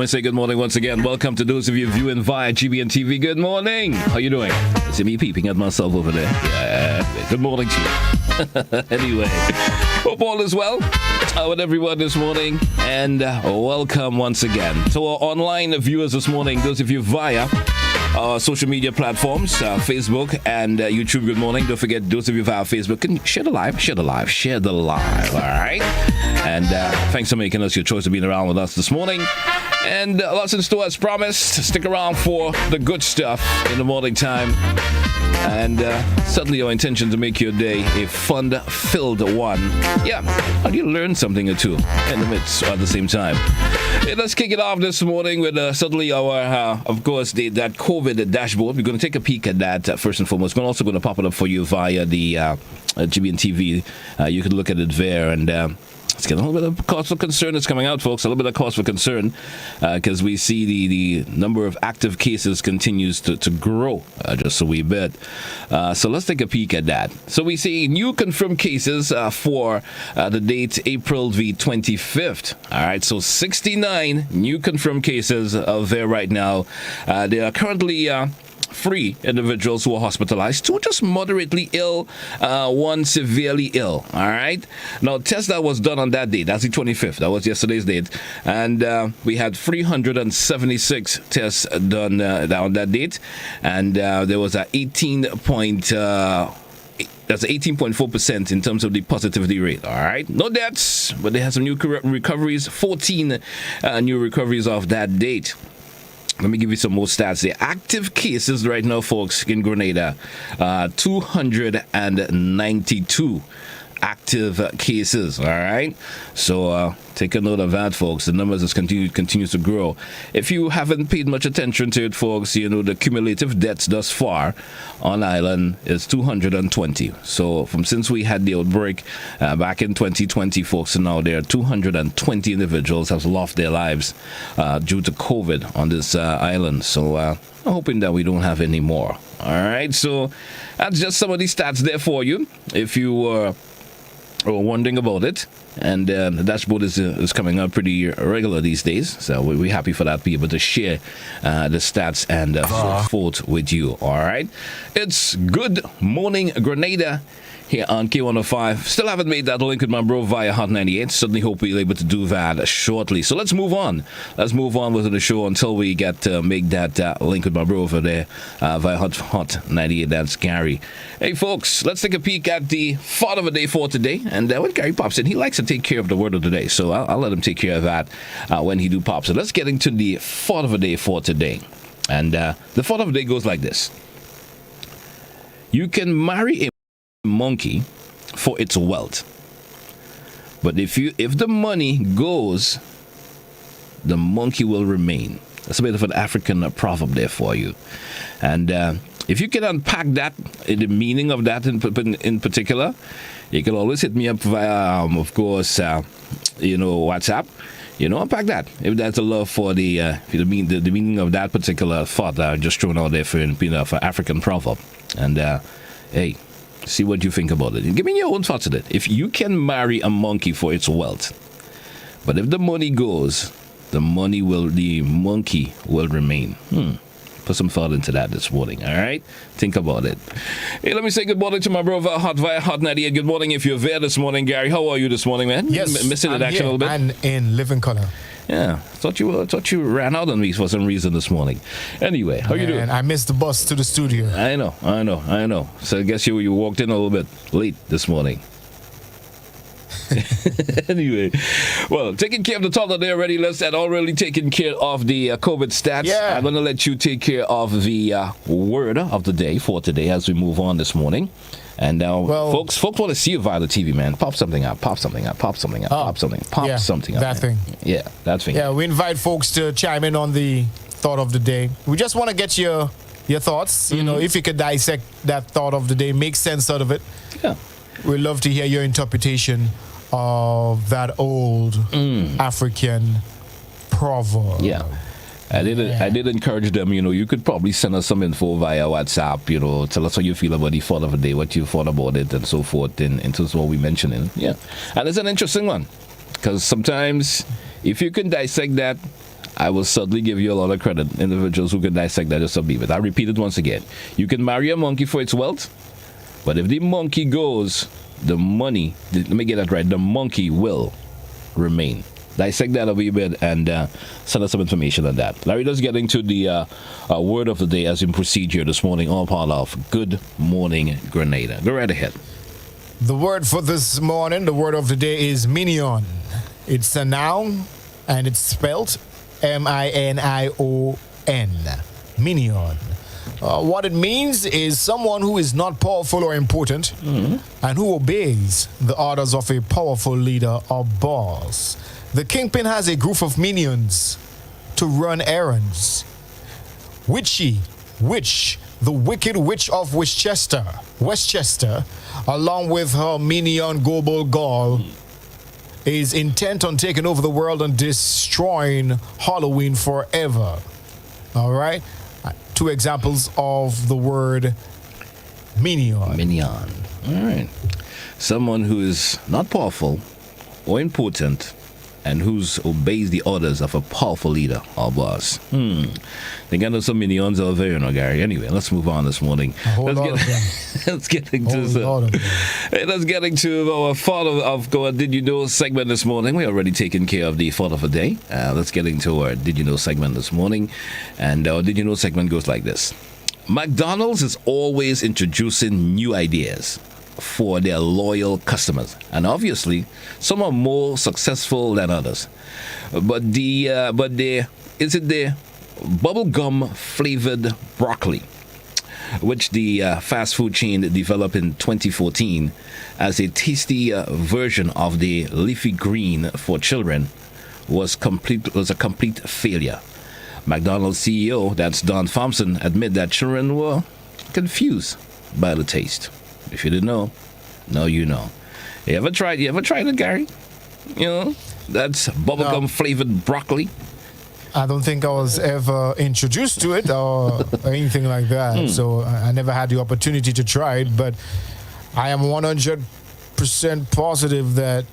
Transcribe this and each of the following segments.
Let me say good morning once again. Welcome to those of you viewing via GBN TV. Good morning. How you doing? See me peeping at myself over there. Yeah. Good morning to you. Anyway, hope all is well with everyone this morning. And welcome once again to our online viewers this morning. Those of you via social media platforms, Facebook and YouTube. Good morning. Don't forget, those of you via Facebook, can share the live, all right? And thanks for making us your choice of being around with us this morning. And lots in store as promised. Stick around for the good stuff in the morning time. And certainly our intention to make your day a fun-filled one. Yeah, and you learn something or two in the midst at the same time. Hey, let's kick it off this morning with certainly our, of course, that COVID dashboard. We're going to take a peek at that first and foremost. We're also going to pop it up for you via the GBN TV. You can look at it there and... It's getting a little bit of cause for concern that's coming out, folks. A little bit of cause for concern because we see the number of active cases continues to grow just a wee bit. So let's take a peek at that. So we see new confirmed cases for the date April the 25th. All right, so 69 new confirmed cases there right now. They are currently... 3 individuals who are hospitalized, 2 just moderately ill, 1 severely ill. All right. Now, test that was done on that date. That's the 25th. That was yesterday's date. And we had 376 tests done on that date. And there was a 18.4% in terms of the positivity rate. All right. No deaths, but they had some new recoveries, 14 new recoveries off that date. Let me give you some more stats. The active cases right now, folks, in Grenada, 292 active cases. All right. So take a note of that, folks. The numbers just continues to grow. If you haven't paid much attention to it, folks, you know the cumulative deaths thus far on island is 220. So since we had the outbreak back in 2020, folks, and now there are 220 individuals have lost their lives due to COVID on this island. So I'm hoping that we don't have any more. All right. So that's just some of these stats there for you. If you were wondering about it, and the dashboard is coming up pretty regular these days, so we're happy for that, be able to share the stats and forth with you. All right, it's Good Morning Grenada here on K105. Still haven't made that link with my bro via Hot 98. Certainly hope we're able to do that shortly. So let's move on. Let's move on with the show until we get to make that link with my bro over there via Hot 98. That's Gary. Hey, folks, let's take a peek at the thought of the day for today. And when Gary pops in, he likes to take care of the word of the day. So I'll let him take care of that when he do pops. So let's get into the thought of the day for today. And the thought of the day goes like this. You can marry a monkey for its wealth, but if the money goes, the monkey will remain. That's a bit of an African proverb there for you. And if you can unpack that, the meaning of that in particular, you can always hit me up via of course WhatsApp. Unpack that. If that's a love for the meaning of that particular thought that I just thrown out there for African proverb. And hey, see what you think about it. And give me your own thoughts on it. If you can marry a monkey for its wealth, but if the money goes, the monkey will remain. Put some thought into that this morning. All right, think about it. Hey, let me say good morning to my brother via Hot 98. Good morning if you're there this morning, Gary. How are you this morning, man? Yes, missing it action a little bit. And in living color. Yeah, thought you ran out on me for some reason this morning. Anyway, how you doing? I missed the bus to the studio. I know. So I guess you walked in a little bit late this morning. Anyway, well, taking care of the toddler there already. Let's already taking care of the COVID stats. Yeah. I'm going to let you take care of the word of the day for today as we move on this morning. And now, folks want to see you via the TV, man. Pop something up. Something up. That thing. Yeah, that thing. Yeah, we invite folks to chime in on the thought of the day. We just want to get your thoughts. You know, if you could dissect that thought of the day, make sense out of it. Yeah. We'd love to hear your interpretation of that old African proverb. Yeah. I did encourage them, you could probably send us some info via WhatsApp, tell us how you feel about the thought of the day, what you thought about it, and so forth, in terms of what we mentioned. Yeah. And it's an interesting one, because sometimes if you can dissect that, I will certainly give you a lot of credit. Individuals who can dissect that just leave it. I repeat it once again. You can marry a monkey for its wealth, but if the monkey goes, the money, let me get that right, the monkey will remain. Dissect that a wee bit and send us some information on that. Larry, just getting to the word of the day as we proceed here this morning, all part of Good Morning Grenada. Go right ahead. The word for this morning, the word of the day is minion. It's a noun and it's spelled M-I-N-I-O-N. Minion. What it means is someone who is not powerful or important and who obeys the orders of a powerful leader or boss. The kingpin has a group of minions to run errands. Witchy, witch, the wicked witch of Westchester, along with her minion Gobble Gall, is intent on taking over the world and destroying Halloween forever. All right? 2 examples of the word minion. Minion. All right. Someone who is not powerful or important and who obeys the orders of a powerful leader or boss. They got some minions over there, Gary. Anyway, let's move on this morning. Let's get into our thought of Did You Know segment this morning. We're already taking care of the thought of the day. Let's get into our Did You Know segment this morning. And our Did You Know segment goes like this. McDonald's is always introducing new ideas for their loyal customers, and obviously some are more successful than others. But is it the bubblegum flavored broccoli, which the fast food chain developed in 2014 as a tasty version of the leafy green for children, was a complete failure. McDonald's CEO, that's Don Thompson, admit that children were confused by the taste. If you didn't know, now you know. You ever tried it, Gary? You know, that's bubblegum flavored broccoli. I don't think I was ever introduced to it or anything like that. So I never had the opportunity to try it, but I am 100% positive that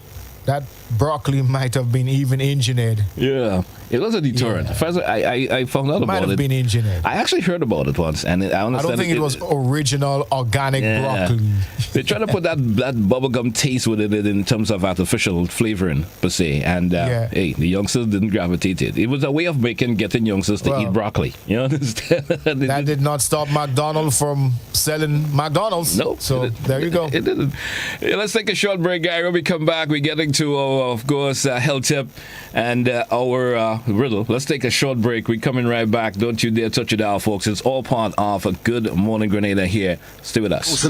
broccoli might have been even engineered. Yeah, it was a deterrent. First, I found out about it. Might have been engineered. I actually heard about it once, and I understand. I don't think it was original organic broccoli. They try to put that bubblegum taste with it in terms of artificial flavoring per se, and hey, the youngsters didn't gravitate it. It was a way of getting youngsters to eat broccoli. You understand? That did not stop McDonald's from selling McDonald's. No. So there you go. It didn't. Let's take a short break, Gary. When we come back, we're getting to our, of course, health tip and our riddle. Let's take a short break. We're coming right back. Don't you dare touch it out, folks. It's all part of a Good Morning Grenada here. Stay with us.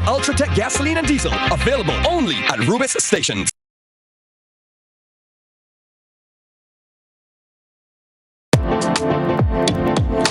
Ultratech gasoline and diesel, available only at Rubis stations.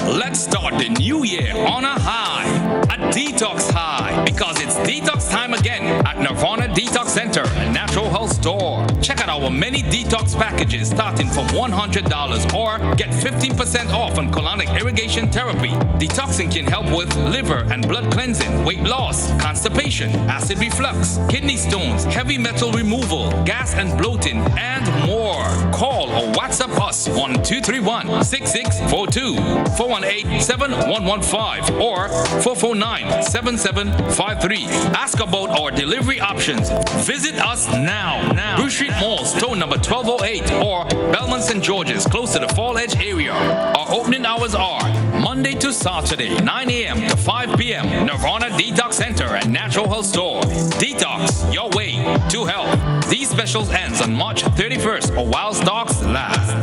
Let's start the new year on a high, a detox high, because it's detox time again at Nirvana Detox Center and Natural Health Store. Check out our many detox packages starting from $100 or get 15% off on colonic irrigation therapy. Detoxing can help with liver and blood cleansing, weight loss, constipation, acid reflux, kidney stones, heavy metal removal, gas and bloating, and more. Call or WhatsApp us on 231-6642, 418-7115, or 449-7753. Ask about our delivery options. Visit us now. Bruce Street Mall, store number 1208, or Belmont St. George's, close to the Fall Edge area. Our opening hours are Monday to Saturday, 9 a.m. to 5 p.m. Nirvana Detox Center and Natural Health Store. Detox, your way to health. These specials ends on March 31st or while stocks last.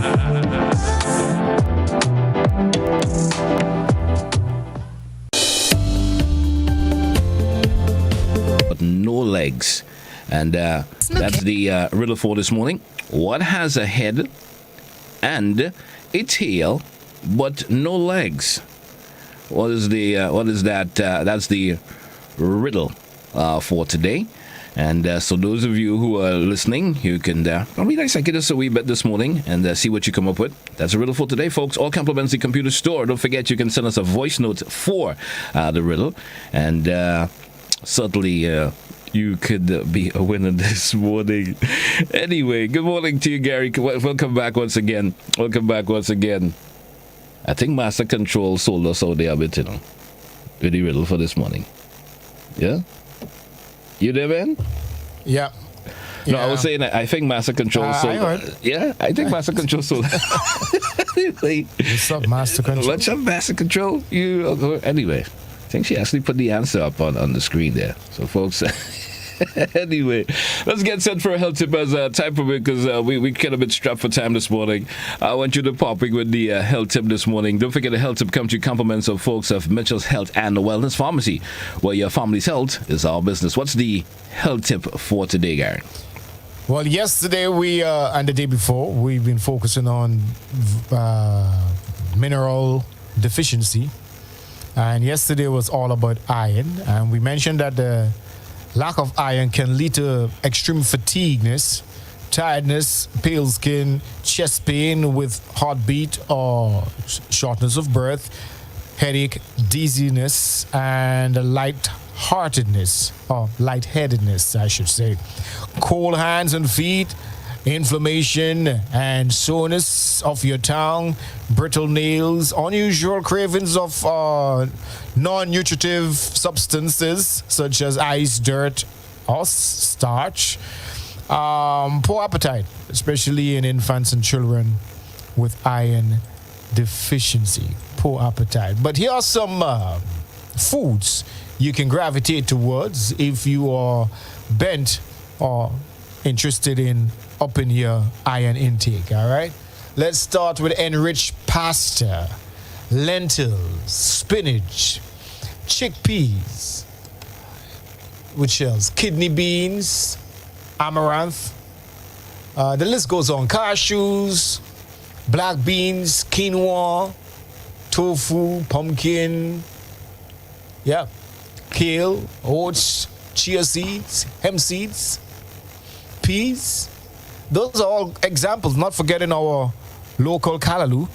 But no legs. And that's the riddle for this morning. What has a head and a tail but no legs? What is that? That's the riddle for today. And so those of you who are listening, you can probably dissect us a wee bit this morning and see what you come up with. That's a riddle for today, folks. All compliments the computer store. Don't forget you can send us a voice note for the riddle. And certainly you could be a winner this morning. Anyway, good morning to you, Gary. Welcome back once again. I think Master Control sold us out there a bit, with the riddle for this morning. Yeah? You there, man? Yeah. No, I was saying I think Master Control sold. I heard. Yeah, I think Master Control sold. What's up, Master Control? What's up, Master Control? Anyway, I think she actually put the answer up on the screen there. So, folks. Anyway, let's get set for a health tip as time permit, because we get a bit strapped for time this morning. I want you to pop in with the health tip this morning. Don't forget the health tip comes to compliments of folks of Mitchell's Health and Wellness Pharmacy, where your family's health is our business. What's the health tip for today, Gary? Well, yesterday and the day before, we've been focusing on mineral deficiency. And yesterday was all about iron. And we mentioned that the lack of iron can lead to extreme fatigueness, tiredness, pale skin, chest pain with heartbeat or shortness of breath, headache, dizziness, and lightheadedness, I should say. Cold hands and feet, inflammation and soreness of your tongue, brittle nails, unusual cravings of non-nutritive substances such as ice, dirt, or starch, poor appetite, especially in infants and children with iron deficiency. Poor appetite. But here are some foods you can gravitate towards if you are bent or interested in upping your iron intake. All right, let's start with enriched pasta, lentils, spinach, chickpeas, which else? Kidney beans, amaranth. The list goes on. Cashews, black beans, quinoa, tofu, pumpkin, kale, oats, chia seeds, hemp seeds, peas. Those are all examples, not forgetting our local callaloo.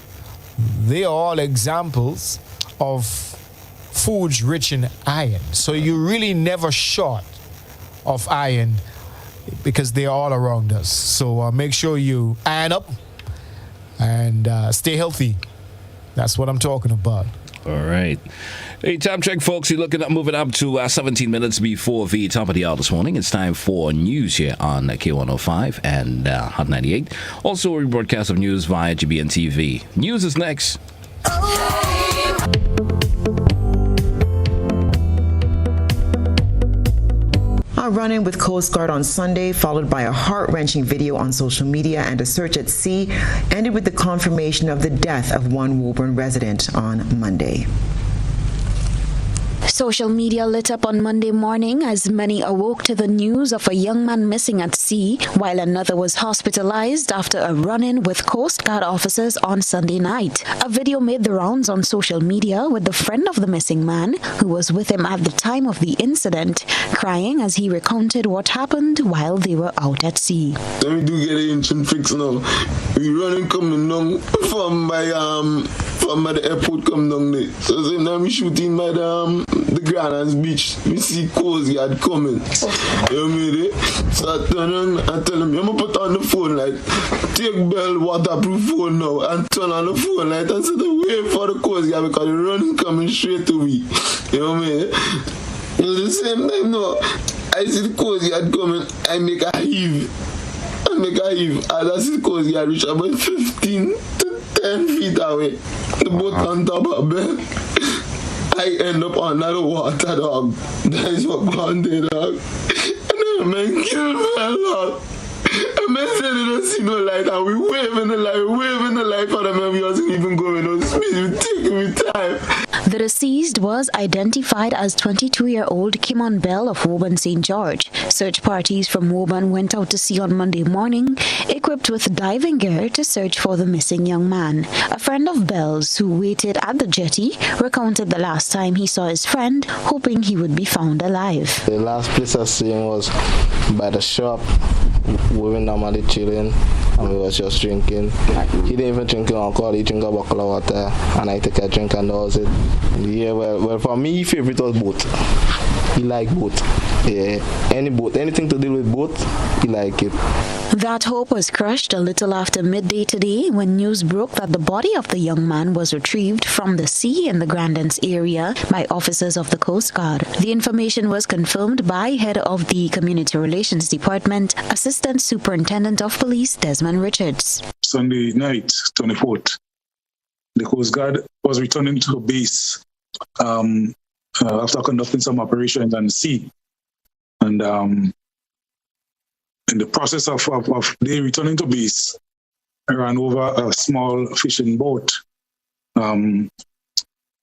They are all examples of foods rich in iron. So you're really never short of iron because they are all around us. So make sure you iron up and stay healthy. That's what I'm talking about. All right. Hey, time check, folks. You're looking at moving up to 17 minutes before the top of the hour this morning. It's time for news here on K105 and Hot 98. Also, a rebroadcast of news via GBN TV. News is next. A run-in with Coast Guard on Sunday, followed by a heart-wrenching video on social media and a search at sea, ended with the confirmation of the death of one Woburn resident on Monday. Social media lit up on Monday morning as many awoke to the news of a young man missing at sea, while another was hospitalized after a run-in with Coast Guard officers on Sunday night. A video made the rounds on social media with the friend of the missing man, who was with him at the time of the incident, crying as he recounted what happened while they were out at sea. We do get an ancient fix now. We running coming down from the airport come down there. So now we shooting by the the Grenada Beach. We see Coast Guard coming. You know me? So I turn on and tell him, I'm going to put on the phone light. Take Bell waterproof phone now and turn on the phone light and sit wait for the Coast Guard because the running coming straight to me. You know me? At the same time now, I see the Coast Guard coming, I make a heave. As I see the Coast Guard reach about 15 to 10 feet away. The boat on top of Bell. I end up under the water, dog. That is what gone there, dog. And then man kill me, dog. And man said they don't see no light, and we waving the light for them, and we wasn't even going no speed. We taking me time. The deceased was identified as 22-year-old Kimon Bell of Woburn St. George. Search parties from Woburn went out to sea on Monday morning, equipped with diving gear to search for the missing young man. A friend of Bell's who waited at the jetty recounted the last time he saw his friend, hoping he would be found alive. The last place I seen him was by the shop. We were normally chilling and we was just drinking. He didn't even drink alcohol, he drank a bottle of water and I took a drink and that was it. Yeah, well for me, favorite was boat. He liked boat. Yeah, any boat, anything to do with boat, he liked it. That hope was crushed a little after midday today when news broke that the body of the young man was retrieved from the sea in the Grandance area by officers of the Coast Guard. The information was confirmed by head of the Community Relations Department, Assistant Superintendent of Police Desmond Richards. Sunday night, 24th, the Coast Guard was returning to base after conducting some operations on the sea. And in the process of they returning to base, I ran over a small fishing boat. There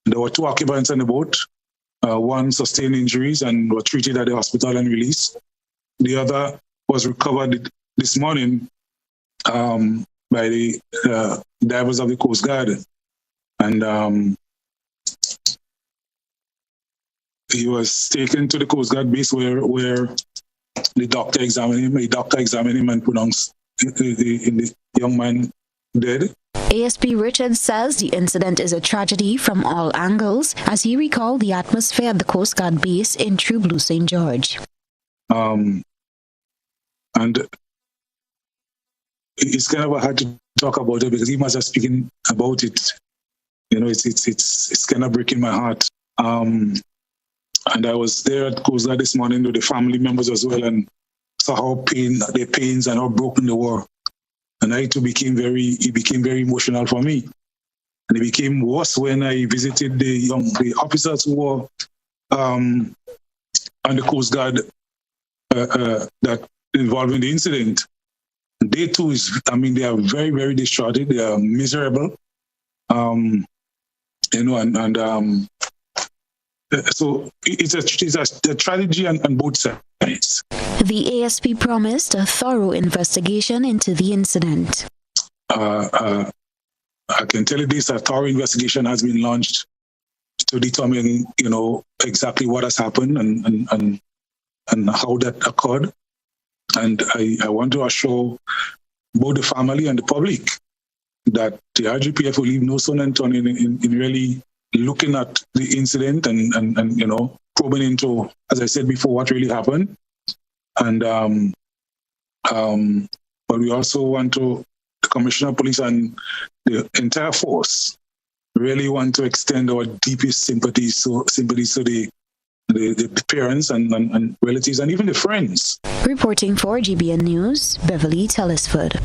were 2 occupants on the boat. One sustained injuries and were treated at the hospital and released. The other was recovered this morning by the divers of the Coast Guard. And he was taken to the Coast Guard base where the doctor examined him. The doctor examined him and pronounced the young man dead. ASP Richards says the incident is a tragedy from all angles as he recalled the atmosphere at the Coast Guard base in True Blue St. George. And it's kind of hard to talk about it because even as I'm speaking about it, you know, it's kind of breaking my heart. And I was there at Coast Guard this morning with the family members as well and saw how their pains and how broken they were. And I too became very emotional for me. And it became worse when I visited the officers who were on the Coast Guard that involved in the incident. They too they are very, very distraught. They are miserable. So it's a tragedy on both sides. The ASP promised a thorough investigation into the incident. I can tell you this: a thorough investigation has been launched to determine, exactly what has happened and how that occurred. And I want to assure both the family and the public that the RGPF will leave no stone unturned in really looking at the incident and probing into, as I said before, what really happened. And but we also want the Commissioner of Police and the entire force really want to extend our deepest sympathies to the parents and relatives and even the friends. Reporting for GBN News, Beverly Telesford.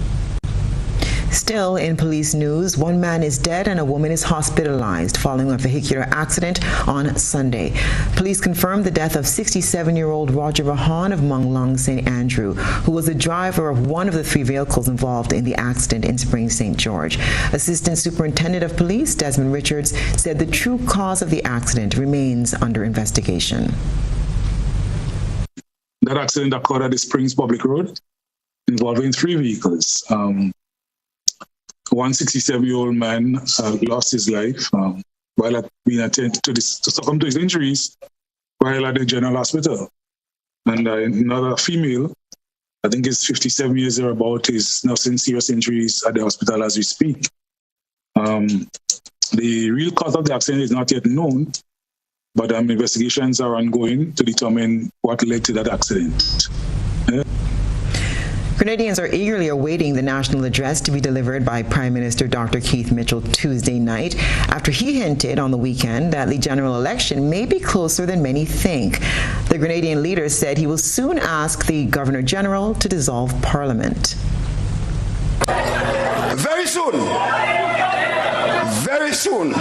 Still in police news, one man is dead and a woman is hospitalized following a vehicular accident on Sunday. Police confirmed the death of 67-year-old Roger Rahan of Munglong, St. Andrew, who was the driver of one of the 3 vehicles involved in the accident in Spring, St. George. Assistant Superintendent of Police Desmond Richards said the true cause of the accident remains under investigation. That accident occurred at the Springs Public Road involving 3 vehicles. One 67-year-old man lost his life while being attended to succumb to his injuries while at the General Hospital. And another female, I think is 57 years or about, is nursing serious injuries at the hospital as we speak. The real cause of the accident is not yet known, But investigations are ongoing to determine what led to that accident. Grenadians are eagerly awaiting the national address to be delivered by Prime Minister Dr. Keith Mitchell Tuesday night, after he hinted on the weekend that the general election may be closer than many think. The Grenadian leader said he will soon ask the Governor General to dissolve Parliament. Very soon. Very soon.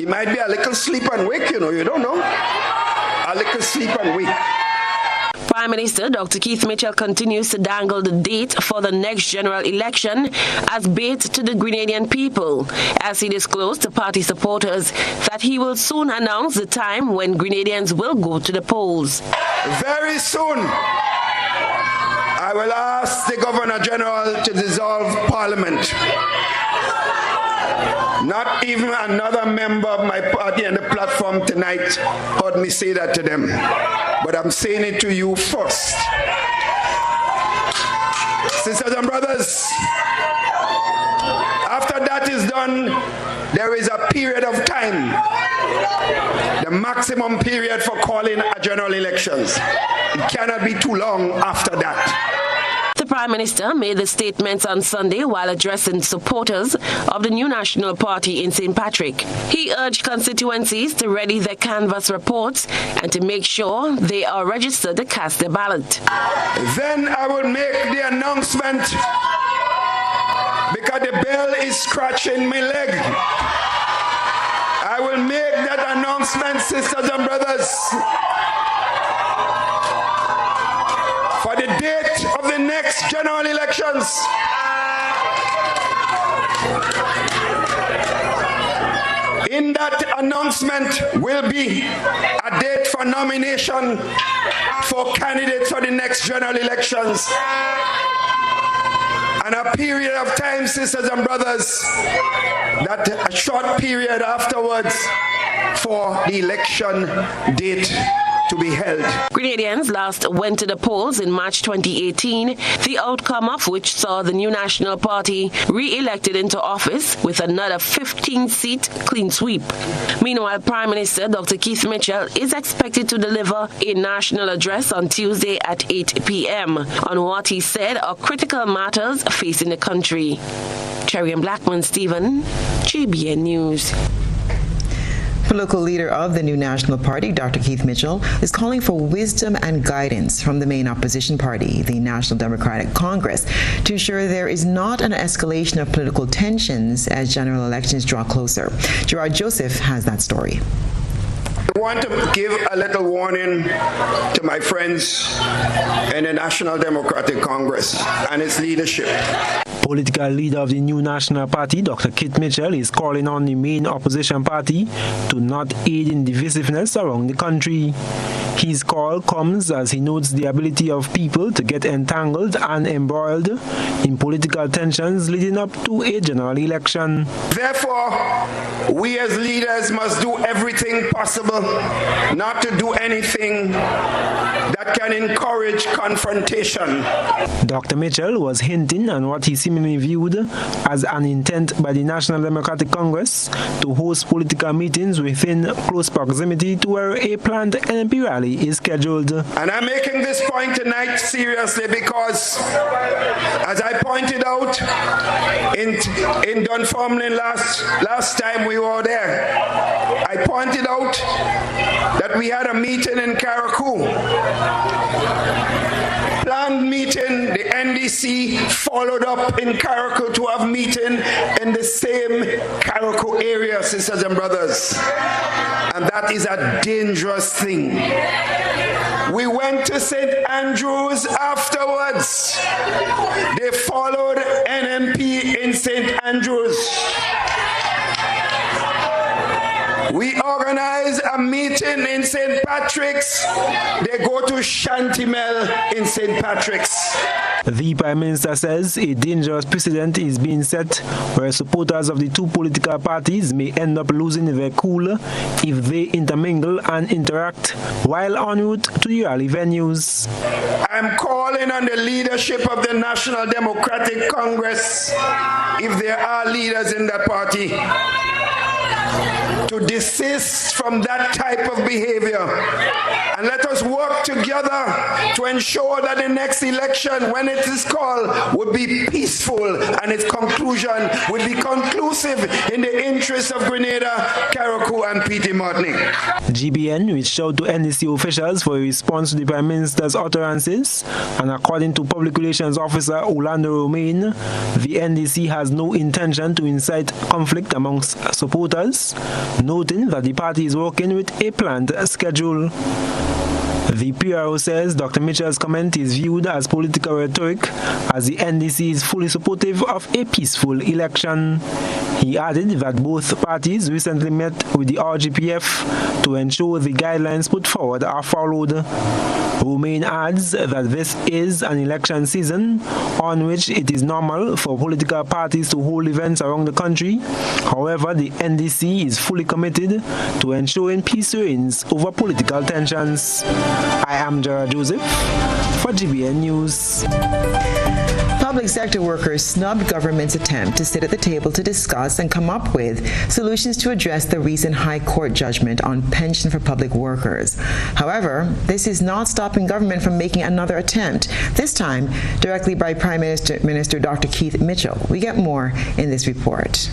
It might be a little sleep and wake, you don't know. A little sleep and wake. Prime Minister Dr. Keith Mitchell continues to dangle the date for the next general election as bait to the Grenadian people, as he disclosed to party supporters that he will soon announce the time when Grenadians will go to the polls. Very soon, I will ask the Governor General to dissolve Parliament. Not even another member of my party on the platform tonight heard me say that to them. But I'm saying it to you first. Sisters and brothers, after that is done, there is a period of time, the maximum period for calling a general elections. It cannot be too long after that. The Prime Minister made the statements on Sunday while addressing supporters of the new National Party in St. Patrick. He urged constituencies to ready their canvass reports and to make sure they are registered to cast their ballot. Then I will make the announcement, because the bell is scratching my leg. I will make that announcement, sisters and brothers, for the date of the next general elections. In that announcement will be a date for nomination for candidates for the next general elections, and a period of time, sisters and brothers, that a short period afterwards for the election date to be held. Grenadians last went to the polls in March 2018, the outcome of which saw the new National Party re-elected into office with another 15-seat clean sweep. Meanwhile, Prime Minister Dr. Keith Mitchell is expected to deliver a national address on Tuesday at 8 p.m. on what he said are critical matters facing the country. Cherry and Blackman Stephen, GBN News. Political leader of the new National Party, Dr. Keith Mitchell, is calling for wisdom and guidance from the main opposition party, the National Democratic Congress, to ensure there is not an escalation of political tensions as general elections draw closer. Gerard Joseph has that story. I want to give a little warning to my friends in the National Democratic Congress and its leadership. Political leader of the new National Party, Dr. Keith Mitchell, is calling on the main opposition party to not aid in divisiveness around the country. His call comes as he notes the ability of people to get entangled and embroiled in political tensions leading up to a general election. Therefore, we as leaders must do everything possible not to do anything that can encourage confrontation. Dr. Mitchell was hinting on what he seemingly viewed as an intent by the National Democratic Congress to host political meetings within close proximity to where a planned NMP rally is scheduled. And I'm making this point tonight seriously because, as I pointed out in Dunfermline last time we were there, I pointed out that we had a meeting in Carriacou. Planned meeting, the NDC followed up in Carriacou to have meeting in the same Carriacou area, sisters and brothers. And that is a dangerous thing. We went to St. Andrews afterwards. They followed NMP in St. Andrews. We organize a meeting in St. Patrick's. They go to Shantimel in St. Patrick's. The Prime Minister says a dangerous precedent is being set where supporters of the two political parties may end up losing their cool if they intermingle and interact while en route to the rally venues. I'm calling on the leadership of the National Democratic Congress, if there are leaders in that party, to desist from that type of behavior. And let us work together to ensure that the next election, when it is called, would be peaceful and its conclusion would be conclusive in the interests of Grenada, Carriacou, and P.T. Martinique. GBN reached out to NDC officials for a response to the Prime Minister's utterances, and according to Public Relations Officer Orlando Romain, the NDC has no intention to incite conflict amongst supporters, noting that the party is working with a planned schedule. The PRO says Dr. Mitchell's comment is viewed as political rhetoric, as the NDC is fully supportive of a peaceful election. He added that both parties recently met with the RGPF to ensure the guidelines put forward are followed. Romain adds that this is an election season on which it is normal for political parties to hold events around the country. However, the NDC is fully committed to ensuring peace reigns over political tensions. I am Gerard Joseph for GBN News. Public sector workers snubbed government's attempt to sit at the table to discuss and come up with solutions to address the recent High Court judgment on pension for public workers. However, this is not stopping government from making another attempt, this time directly by Prime Minister Dr. Keith Mitchell. We get more in this report.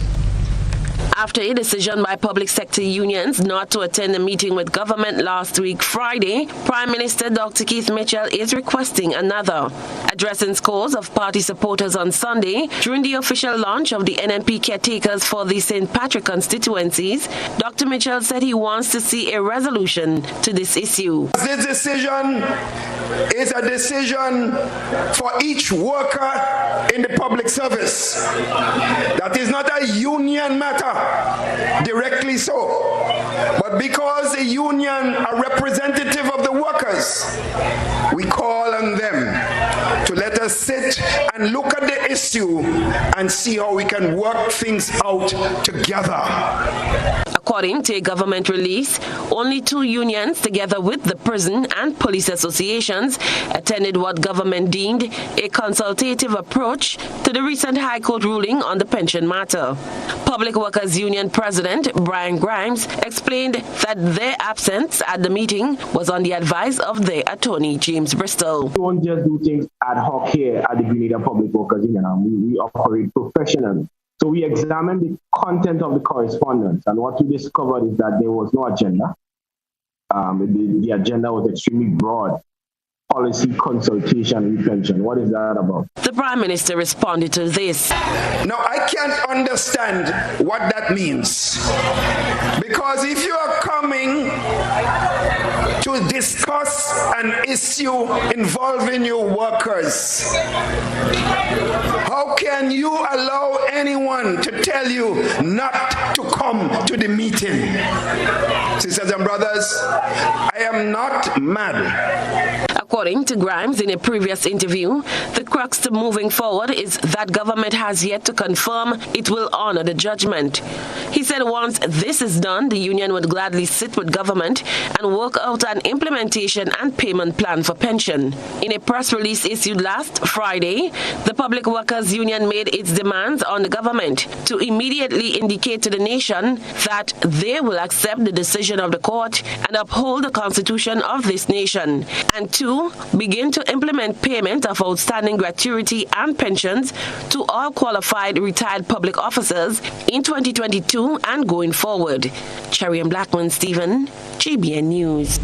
After a decision by public sector unions not to attend a meeting with government last week, Friday, Prime Minister Dr. Keith Mitchell is requesting another. Addressing scores of party supporters on Sunday during the official launch of the NNP caretakers for the St. Patrick constituencies, Dr. Mitchell said he wants to see a resolution to this issue. This decision is a decision for each worker in the public service. That is not a union matter, directly so. But because the union are representative of the workers, we call on them to let us sit and look at the issue and see how we can work things out together. According to a government release, only 2 unions, together with the prison and police associations, attended what government deemed a consultative approach to the recent High Court ruling on the pension matter. Public Workers Union President Brian Grimes explained that their absence at the meeting was on the advice of their attorney, James Bristol. We don't just do things ad hoc here at the Grenada Public Workers Union. We operate professionally. So we examined the content of the correspondence, and what we discovered is that there was no agenda. The agenda was extremely broad. Policy consultation in pension. What is that about? The Prime Minister responded to this. Now, I can't understand what that means. Because if you are coming to discuss an issue involving your workers, how can you allow anyone to tell you not to come to the meeting? Sisters and brothers, I am not mad. According to Grimes in a previous interview, the crux to moving forward is that government has yet to confirm it will honor the judgment. He said once this is done, the union would gladly sit with government and work out an implementation and payment plan for pension. In a press release issued last Friday, the Public Workers Union made its demands on the government to immediately indicate to the nation that they will accept the decision of the court and uphold the constitution of this nation, and 2, begin to implement payment of outstanding gratuity and pensions to all qualified retired public officers in 2022 and going forward. Cherry and Blackman Stephen, GBN News.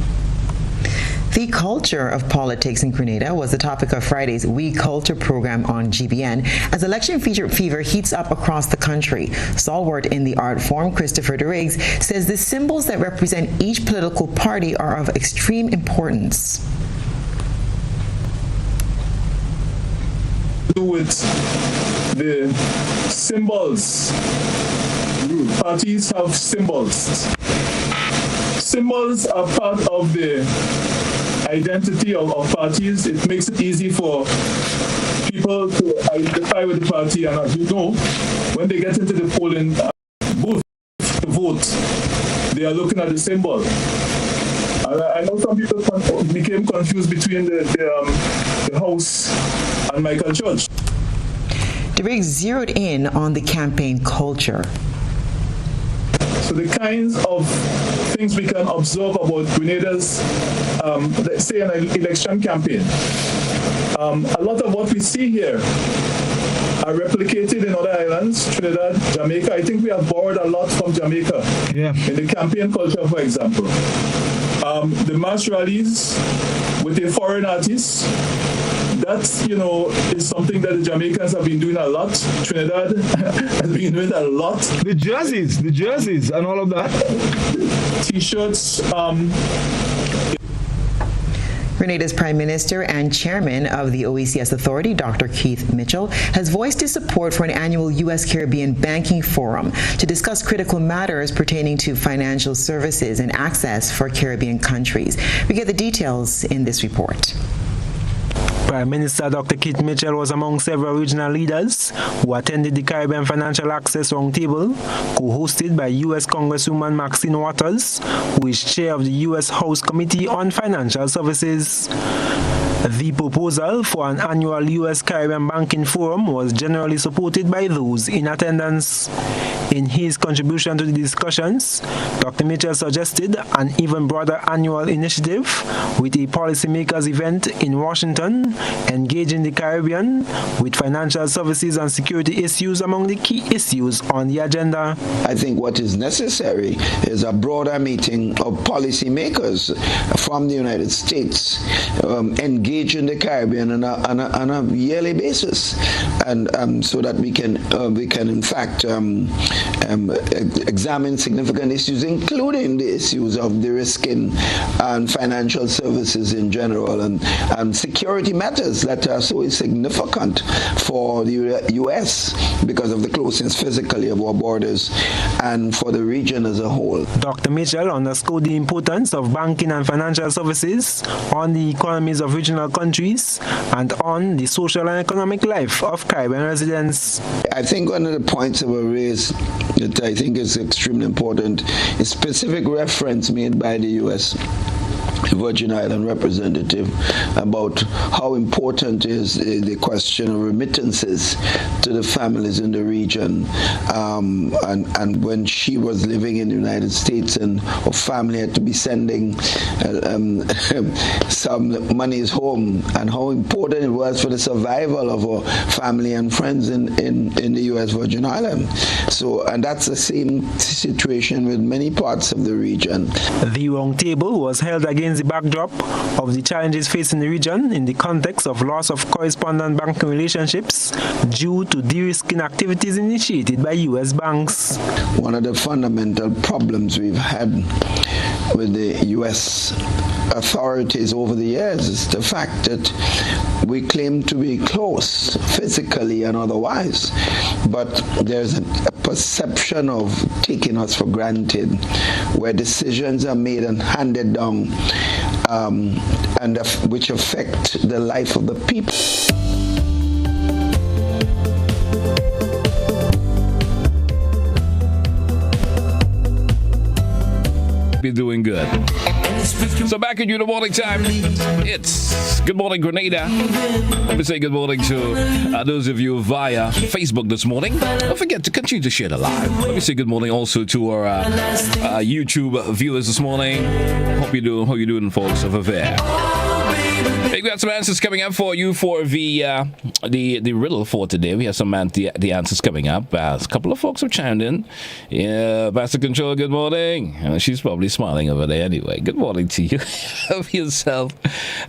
The culture of politics in Grenada was the topic of Friday's We Culture program on GBN as election fever heats up across the country. Stalwart in the art form, Christopher Derriggs, says the symbols that represent each political party are of extreme importance. Do with the symbols. Parties have symbols. Symbols are part of the identity of parties. It makes it easy for people to identify with the party, and as you know, when they get into the polling booth to vote, they are looking at the symbol. I know some people became confused between the House and Michael Church. Derriggs zeroed in on the campaign culture. So the kinds of things we can observe about Grenada's, let's say, an election campaign. A lot of what we see here are replicated in other islands, Trinidad, Jamaica. I think we have borrowed a lot from Jamaica in the campaign culture, for example. The mass rallies with the foreign artists, that, is something that the Jamaicans have been doing a lot. Trinidad has been doing a lot. The jerseys and all of that. T-shirts. Grenada's Prime Minister and Chairman of the OECS Authority, Dr. Keith Mitchell, has voiced his support for an annual U.S. Caribbean Banking Forum to discuss critical matters pertaining to financial services and access for Caribbean countries. We get the details in this report. Prime Minister Dr. Keith Mitchell was among several regional leaders who attended the Caribbean Financial Access Roundtable, co-hosted by U.S. Congresswoman Maxine Waters, who is chair of the U.S. House Committee on Financial Services. The proposal for an annual U.S. Caribbean Banking Forum was generally supported by those in attendance. In his contribution to the discussions, Dr. Mitchell suggested an even broader annual initiative with a policymakers event in Washington, engaging the Caribbean with financial services and security issues among the key issues on the agenda. I think what is necessary is a broader meeting of policymakers from the United States engaging the Caribbean on a yearly basis, and so that we can in fact examine significant issues, including the issues of de-risking and financial services in general, and security matters that are so significant for the U.S. because of the closeness physically of our borders and for the region as a whole. Dr. Mitchell underscored the importance of banking and financial services on the economies of regional countries and on the social and economic life of Caribbean residents. I think one of the points that were raised that I think is extremely important is specific reference made by the U.S. Virgin Island representative about how important is the question of remittances to the families in the region. And when she was living in the United States and her family had to be sending some monies home, and how important it was for the survival of her family and friends in the U.S. Virgin Island. So, and that's the same situation with many parts of the region. The roundtable was held against the backdrop of the challenges facing the region in the context of loss of correspondent banking relationships due to de-risking activities initiated by U.S. banks. One of the fundamental problems we've had with the U.S. authorities over the years is the fact that we claim to be close physically and otherwise, but there's a perception of taking us for granted, where decisions are made and handed down and which affect the life of the people. Be doing good. So back at you the morning time. It's Good Morning Grenada. Let me say good morning to those of you via Facebook this morning. Don't forget to continue to share the live. Let me say good morning also to our YouTube viewers this morning. Hope you're doing, folks, over there. Hey, we got some answers coming up for you for the riddle for today. We have some the answers coming up. A couple of folks have chimed in. Yeah, Pastor Control, good morning. She's probably smiling over there anyway. Good morning to you. Have yourself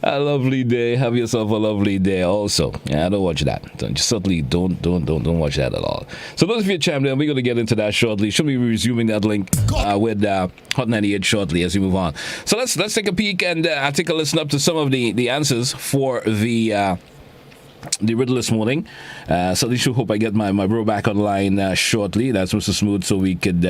a lovely day. Have yourself a lovely day also. Yeah, don't watch that. Certainly don't watch that at all. So those of you chimed in, we're going to get into that shortly. Should be resuming that link with Hot 98 shortly as we move on. So let's take a peek and take a listen up to some of the answers for the riddle this morning. So I should hope I get my bro back online shortly. That's Mr. Smooth, so we could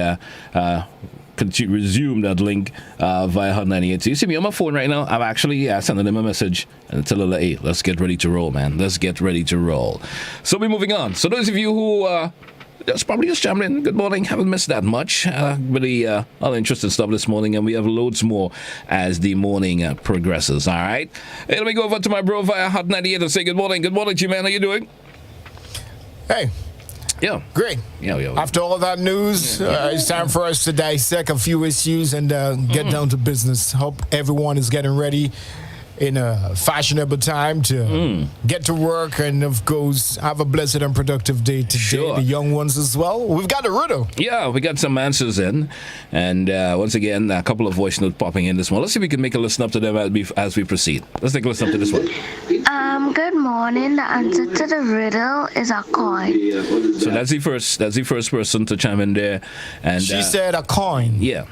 resume that link via Hot 98. So you see me on my phone right now. I'm actually sending him a message and telling him, hey, let's get ready to roll, man. Let's get ready to roll. So we're moving on. So those of you who that's probably just jumped in. Good morning. Haven't missed that much. Really all interesting stuff this morning, and we have loads more as the morning progresses. All right. Hey, let me go over to my bro via Hot 98 and say good morning. Good morning to you, man. How you doing? Hey, Yeah. Great. Yeah. After all that news, it's time for us to dissect a few issues and get down to business. Hope everyone is getting ready in a fashionable time to get to work and, of course, have a blessed and productive day today. Sure. The young ones as well. We've got a riddle. Yeah, we got some answers in. And once again, a couple of voice notes popping in this morning. Let's see if we can make a listen up to them as we proceed. Let's take a listen up to this one. Good morning. The answer to the riddle is a coin. So that's the first person to chime in there. And she said a coin. Yeah.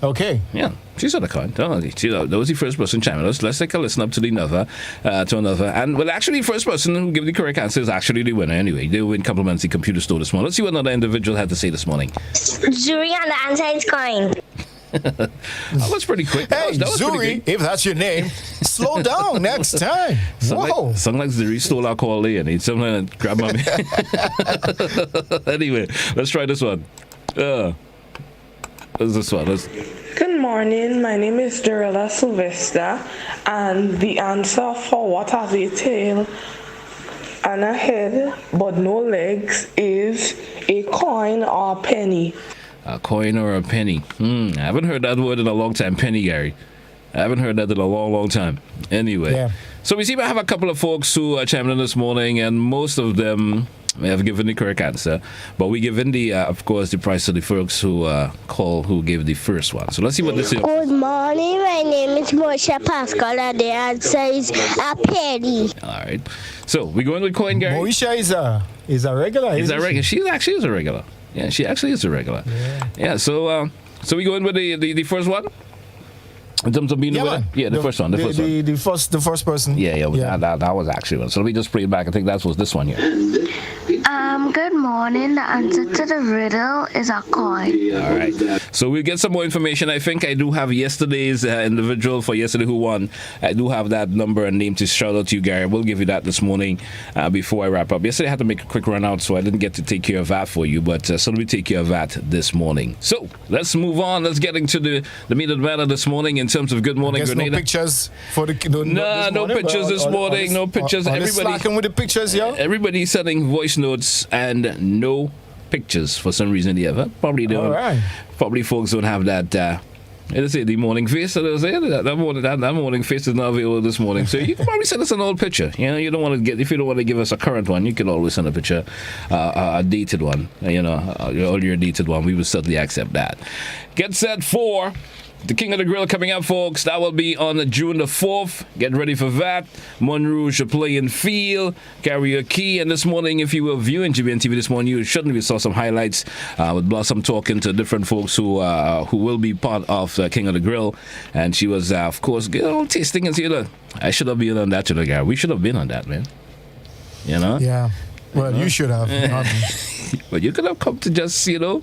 Okay. Yeah, she said a coin. That was the first person chiming. Let's take a listen up to another. And well, actually, the first person who gave the correct answer is actually the winner anyway. They win compliments the computer store this morning. Let's see what another individual had to say this morning. Zuri, and the answer is coin. That was pretty quick. Hey, that was Zuri, if that's your name, slow down next time. Whoa. Sound like Zuri stole our call in. He's something to grab my Anyway, let's try this one. What's this one? Good morning. My name is Dorella Sylvester, and the answer for what has a tail and a head but no legs is a coin or a penny. A coin or a penny? I haven't heard that word in a long time. Penny, Gary. I haven't heard that in a long, long time. Anyway, so we seem to have a couple of folks who are chiming in this morning, and most of them may have given the correct answer. But we given of course, the prize to the folks who who gave the first one. So let's see what this is. Good morning. My name is Moshe Pascal, and the answer is a penny. All right. So we going with coin, Gary. Moisha is a regular. Is a regular. She actually is a regular. Yeah, she actually is a regular. Yeah. So we going with the first one. In terms of being the winner? Yeah, the first one. The first person. Yeah. That was actually one. So let me just play it back. I think that was this one here. Good morning. The answer to the riddle is a coin. All right. So we'll get some more information. I think I do have yesterday's individual for yesterday who won. I do have that number and name to shout out to you, Gary. We'll give you that this morning before I wrap up. Yesterday I had to make a quick run out, so I didn't get to take care of that for you, but so let me take care of that this morning. So let's move on. Let's get into the meat of the matter this morning in terms of Good Morning Grenada. No pictures for the no pictures this morning. No pictures. Everybody slacking with the pictures, yeah. Everybody's sending voice notes and no pictures for some reason. Probably don't. Right. Probably folks don't have that. Let's say the morning face. So they'll say that morning face is not available this morning. So you can probably send us an old picture. You don't want to if you don't want to give us a current one, you can always send a picture, a dated one. All your dated one. We would certainly accept that. Get set for the King of the Grill coming up, folks. That will be on June the 4th. Get ready for that. Monrouge play and feel, karaoke. And this morning, if you were viewing GBN TV this morning, you certainly saw some highlights with Blossom talking to different folks who will be part of King of the Grill. And she was, of course, tasting and saying, look, I should have been on that, guy. We should have been on that, man. Yeah. Well, you should have. But you could have come to just, add a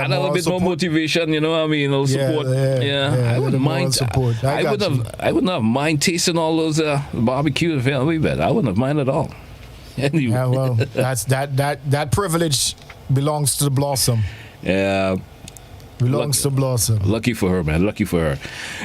little bit more motivation, a little support. I wouldn't mind. Support. I wouldn't have mind tasting all those barbecue. I wouldn't have mind at all. Anyway. Yeah, well, that privilege belongs to the Blossom. Yeah. Belongs to Blossom. Lucky for her, man. Lucky for her.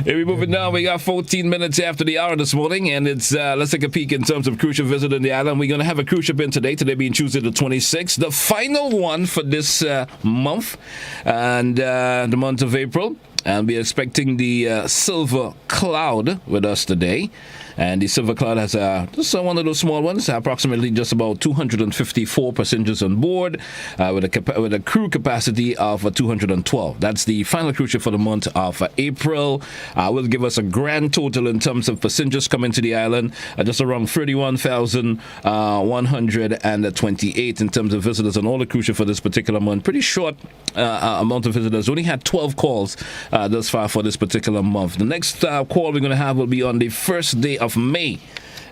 Hey, we're moving down. We got 14 minutes after the hour this morning, and it's let's take a peek in terms of cruise ship visiting the island. We're going to have a cruise ship in today being Tuesday the 26th, the final one for this month, and the month of April. And we're expecting the Silver Cloud with us today. And the Silver Cloud has just one of those small ones, approximately just about 254 passengers on board, with a crew capacity of 212. That's the final cruise ship for the month of April. Will give us a grand total in terms of passengers coming to the island, just around 31,128 in terms of visitors on all the cruise ship for this particular month. Pretty short amount of visitors. Only had 12 calls thus far for this particular month. The next call we're going to have will be on the first day of May.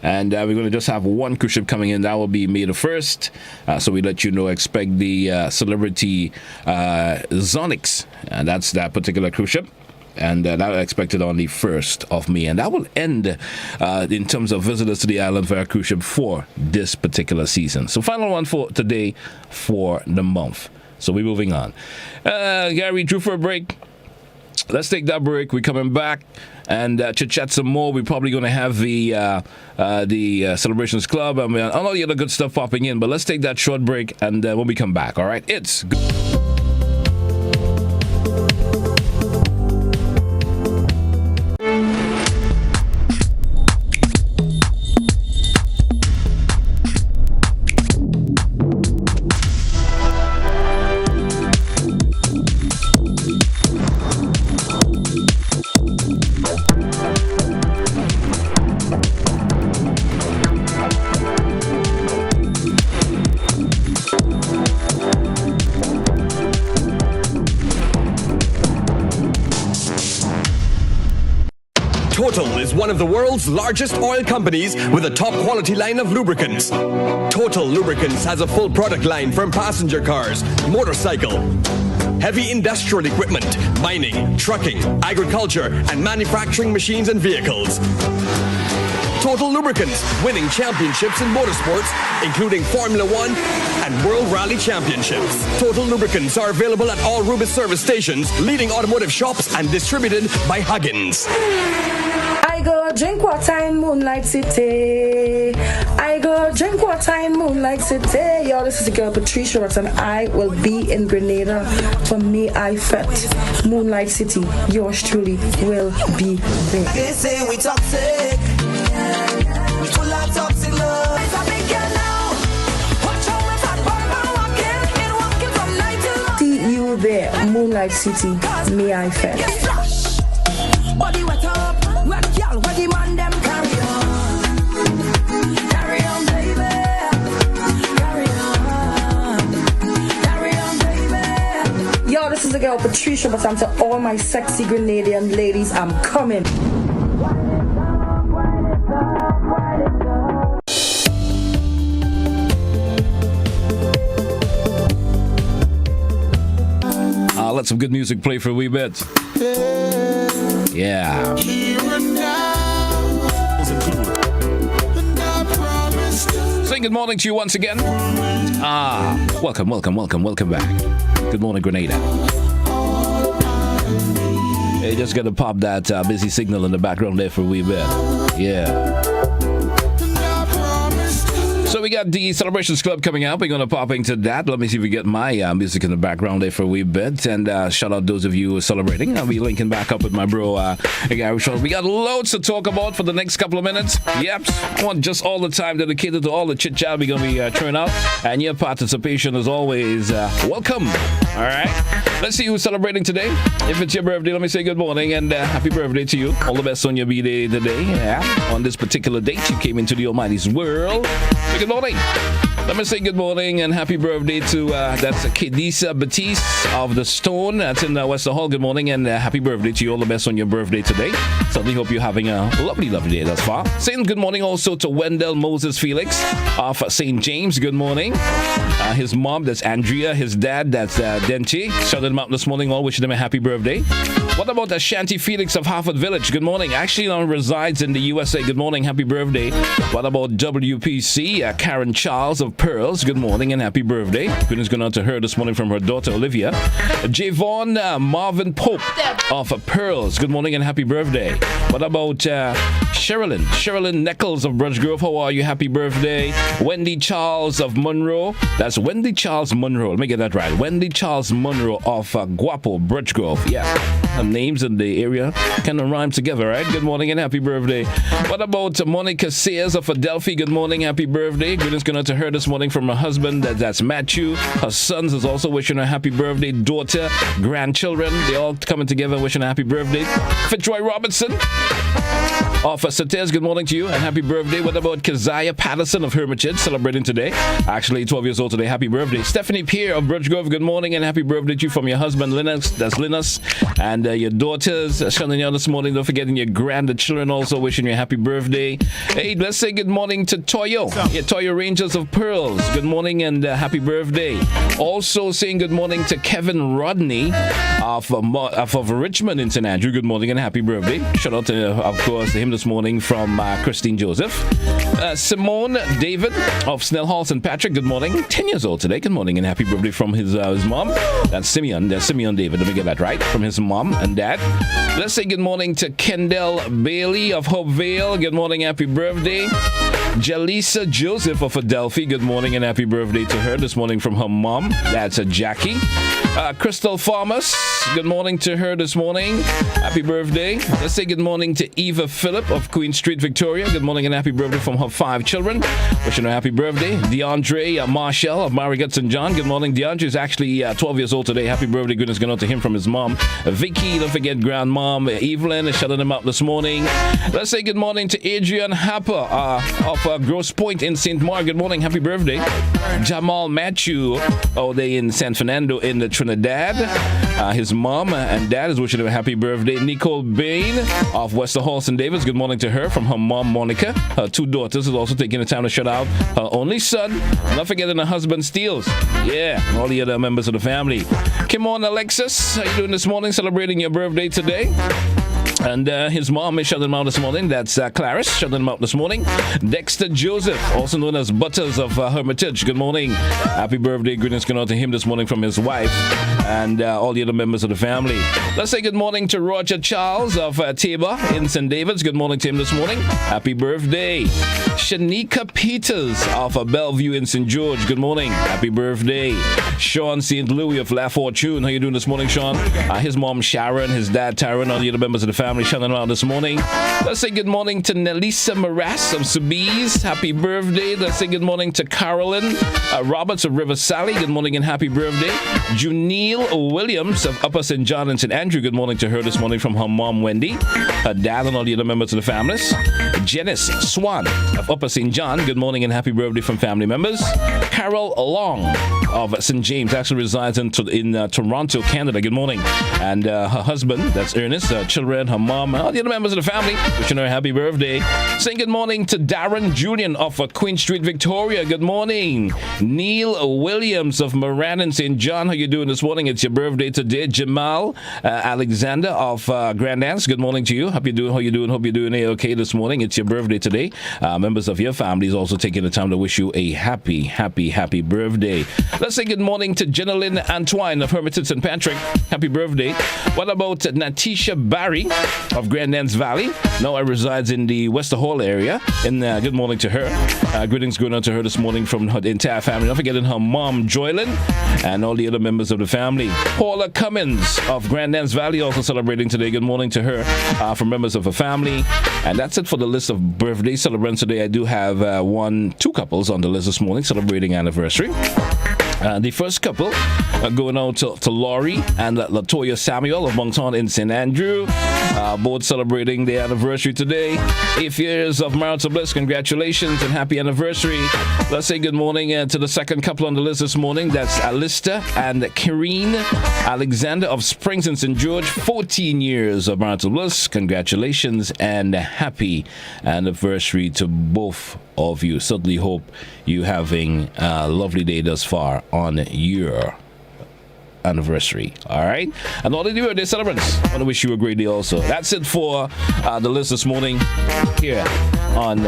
And we're going to just have one cruise ship coming in. That will be May the 1st. So we let you know, expect the Celebrity Zonix. And that's that particular cruise ship. And that is expected on the 1st of May. And that will end in terms of visitors to the island for our cruise ship for this particular season. So final one for today for the month. So we're moving on. Gary, drew for a break. let's take that break. We're coming back and chit-chat some more. We're probably going to have the Celebrations Club. I mean, all the other good stuff popping in, but let's take that short break, and when we come back, all right? It's good. Total is one of the world's largest oil companies with a top quality line of lubricants. Total Lubricants has a full product line from passenger cars, motorcycle, heavy industrial equipment, mining, trucking, agriculture, and manufacturing machines and vehicles. Total Lubricants, winning championships in motorsports, including Formula One and World Rally Championships. Total Lubricants are available at all Rubis service stations, leading automotive shops, and distributed by Huggins. I go drink water in Moonlight City. I go drink water in Moonlight City. Yo, this is the girl Patricia Ross, and I will be in Grenada for May I Fet. Moonlight City, yours truly will be there. They say we toxic. We full of toxic love. See you there, Moonlight City, May I Fet. Body wet up, wet girl, where the man them carry on. Carry on, baby. Carry on, baby. Yo, this is the girl Patricia, but I'm to all my sexy Grenadian ladies, I'm coming. Let some good music play for a wee bit. Yeah. Saying good morning to you once again. Welcome back. Good morning, Grenada. Hey, just gonna pop that busy signal in the background there for a wee bit. Yeah. So we got the Celebrations Club coming up. We're going to pop into that. Let me see if we get my music in the background there for a wee bit. And shout out those of you who are celebrating. I'll be linking back up with my bro, Gary Shaw. We got loads to talk about for the next couple of minutes. Yep. I want just all the time dedicated to all the chit-chat we're going to be throwing out. And your participation is always welcome. All right. Let's see who's celebrating today. If it's your birthday, let me say good morning and happy birthday to you. All the best on your B-Day today. Yeah. On this particular date, you came into the Almighty's world. Good morning. Let me say good morning and happy birthday to that's Kedisa Batiste of the Stone. That's in Wester Hall. Good morning and happy birthday to you. All the best on your birthday today. Certainly hope you're having a lovely day thus far. Saying good morning also to Wendell Moses Felix of St. James. Good morning. His mom, that's Andrea. His dad, that's Dente. Shouted him out this morning. All wishing him a happy birthday. What about Ashanti Felix of Harford Village? Good morning. Actually, now resides in the USA. Good morning. Happy birthday. What about WPC? Karen Charles of Pearls. Good morning and happy birthday. Goodness going out to her this morning from her daughter Olivia. Javon Marvin Pope of Pearls. Good morning and happy birthday. What about Sherilyn Nichols of Brush Grove? How are you? Happy birthday. Wendy Charles of Monroe. That's Wendy Charles Monroe. Let me get that right. Wendy Charles Monroe of Guapo, Brush Grove. Yeah. Her names in the area kind of rhyme together, right? Good morning and happy birthday. What about Monica Sayers of Adelphi? Good morning, happy birthday. Goodness going out to her this morning from her husband. That's Matthew. Her sons is also wishing her happy birthday. Daughter, grandchildren, they all coming together wishing her happy birthday. Fitzroy Robertson of Sates, good morning to you and happy birthday. What about Keziah Patterson of Hermitage celebrating today? Actually 12 years old today. Happy birthday. Stephanie Pierre of Bridge Grove, good morning and happy birthday to you from your husband Linus. That's Linus. And your daughters shouting out this morning. Don't forgetting your grandchildren also wishing you a happy birthday. Hey, let's say good morning to Toyo. Yeah, Toyo Rangers of Pearls. Good morning and happy birthday. Also saying good morning to Kevin Rodney of Richmond in St. Andrew. Good morning and happy birthday. Shout out to, of course, to him this morning from Christine Joseph. Simone David of Snell Hall, St. Patrick, good morning. 10 years old today. Good morning and happy birthday from his mom. That's Simeon. That's Simeon David. Let me get that right. From his mom and dad. Let's say good morning to Kendall Bailey of Hopevale. Good morning, happy birthday. Jalisa Joseph of Adelphi, good morning and happy birthday to her this morning from her mom. That's Jackie. Crystal Farmers, good morning to her this morning. Happy birthday. Let's say good morning to Eva Phillip of Queen Street, Victoria. Good morning and happy birthday from her 5 children. Wishing her happy birthday. DeAndre Marshall of Marigat St. John. Good morning. DeAndre is actually 12 years old today. Happy birthday. Goodness going out to him from his mom. Vicky, don't forget grandmom Evelyn is shutting him up this morning. Let's say good morning to Adrian Happer of Grosse Point in St. Mark. Good morning. Happy birthday. Jamal Matthew, they in San Fernando in the Trinidad. His mom and dad is wishing him a happy birthday. Nicole Bain of Wester Hall, St. David's. Good morning to her from her mom, Monica. Her 2 daughters is also taking the time to shout out her only son. Not forgetting her husband, Steels. Yeah, and all the other members of the family. Come on, Alexis. How you doing this morning? Celebrating your birthday today? And his mom is shutting him out this morning. That's Clarice shutting him out this morning. Dexter Joseph, also known as Butters of Hermitage. Good morning. Happy birthday. Greetings going out to him this morning from his wife and all the other members of the family. Let's say good morning to Roger Charles of Tabor in St. David's. Good morning to him this morning. Happy birthday. Shanika Peters of Bellevue in St. George. Good morning. Happy birthday. Sean St. Louis of La Fortune. How you doing this morning, Sean? His mom Sharon, his dad Tyron, all the other members of the family shouting out this morning. Let's say good morning to Nelisa Morass of Sobeys. Happy birthday. Let's say good morning to Carolyn Roberts of River Sally. Good morning and happy birthday. Junille Williams of Upper St. John and St. Andrew. Good morning to her this morning from her mom Wendy, her dad and all the other members of the families. Janice Swan of Upper St. John. Good morning and happy birthday from family members. Carol Long of St. James actually resides in Toronto, Canada. Good morning. And her husband, that's Ernest, her children, her mom, all the other members of the family, wishing her a happy birthday. Saying good morning to Darren Julian of Queen Street, Victoria. Good morning. Neil Williams of Moran and St. John. How you doing this morning? It's your birthday today. Jamal Alexander of Grand Anse. Good morning to you. How you doing? Hope you're doing okay this morning. It's your birthday today. Members of your family is also taking the time to wish you a happy birthday. Let's say good morning to Jenilyn Antoine of Hermitage St. Patrick. Happy birthday. What about Natisha Barry of Grand Anse Valley? Now I resides in the Wester Hall area. And good morning to her. Greetings going out to her this morning from her entire family. Not forgetting her mom, Joylyn, and all the other members of the family. Paula Cummins of Grand Anse Valley also celebrating today. Good morning to her from members of her family. And that's it for the list of birthday celebrants today. I do have 2 couples on the list this morning celebrating anniversary. The first couple going out to Laurie and Latoya Samuel of Moncton in St. Andrew. Both celebrating their anniversary today. 8 years of marital bliss. Congratulations and happy anniversary. Let's say good morning to the second couple on the list this morning. That's Alista and Kareen Alexander of Springs in St. George. 14 years of marital bliss. Congratulations and happy anniversary to both of you. Certainly hope you having a lovely day thus far on your anniversary. All right, and all the new birthday celebrants, I want to wish you a great day also. That's it for the list this morning here on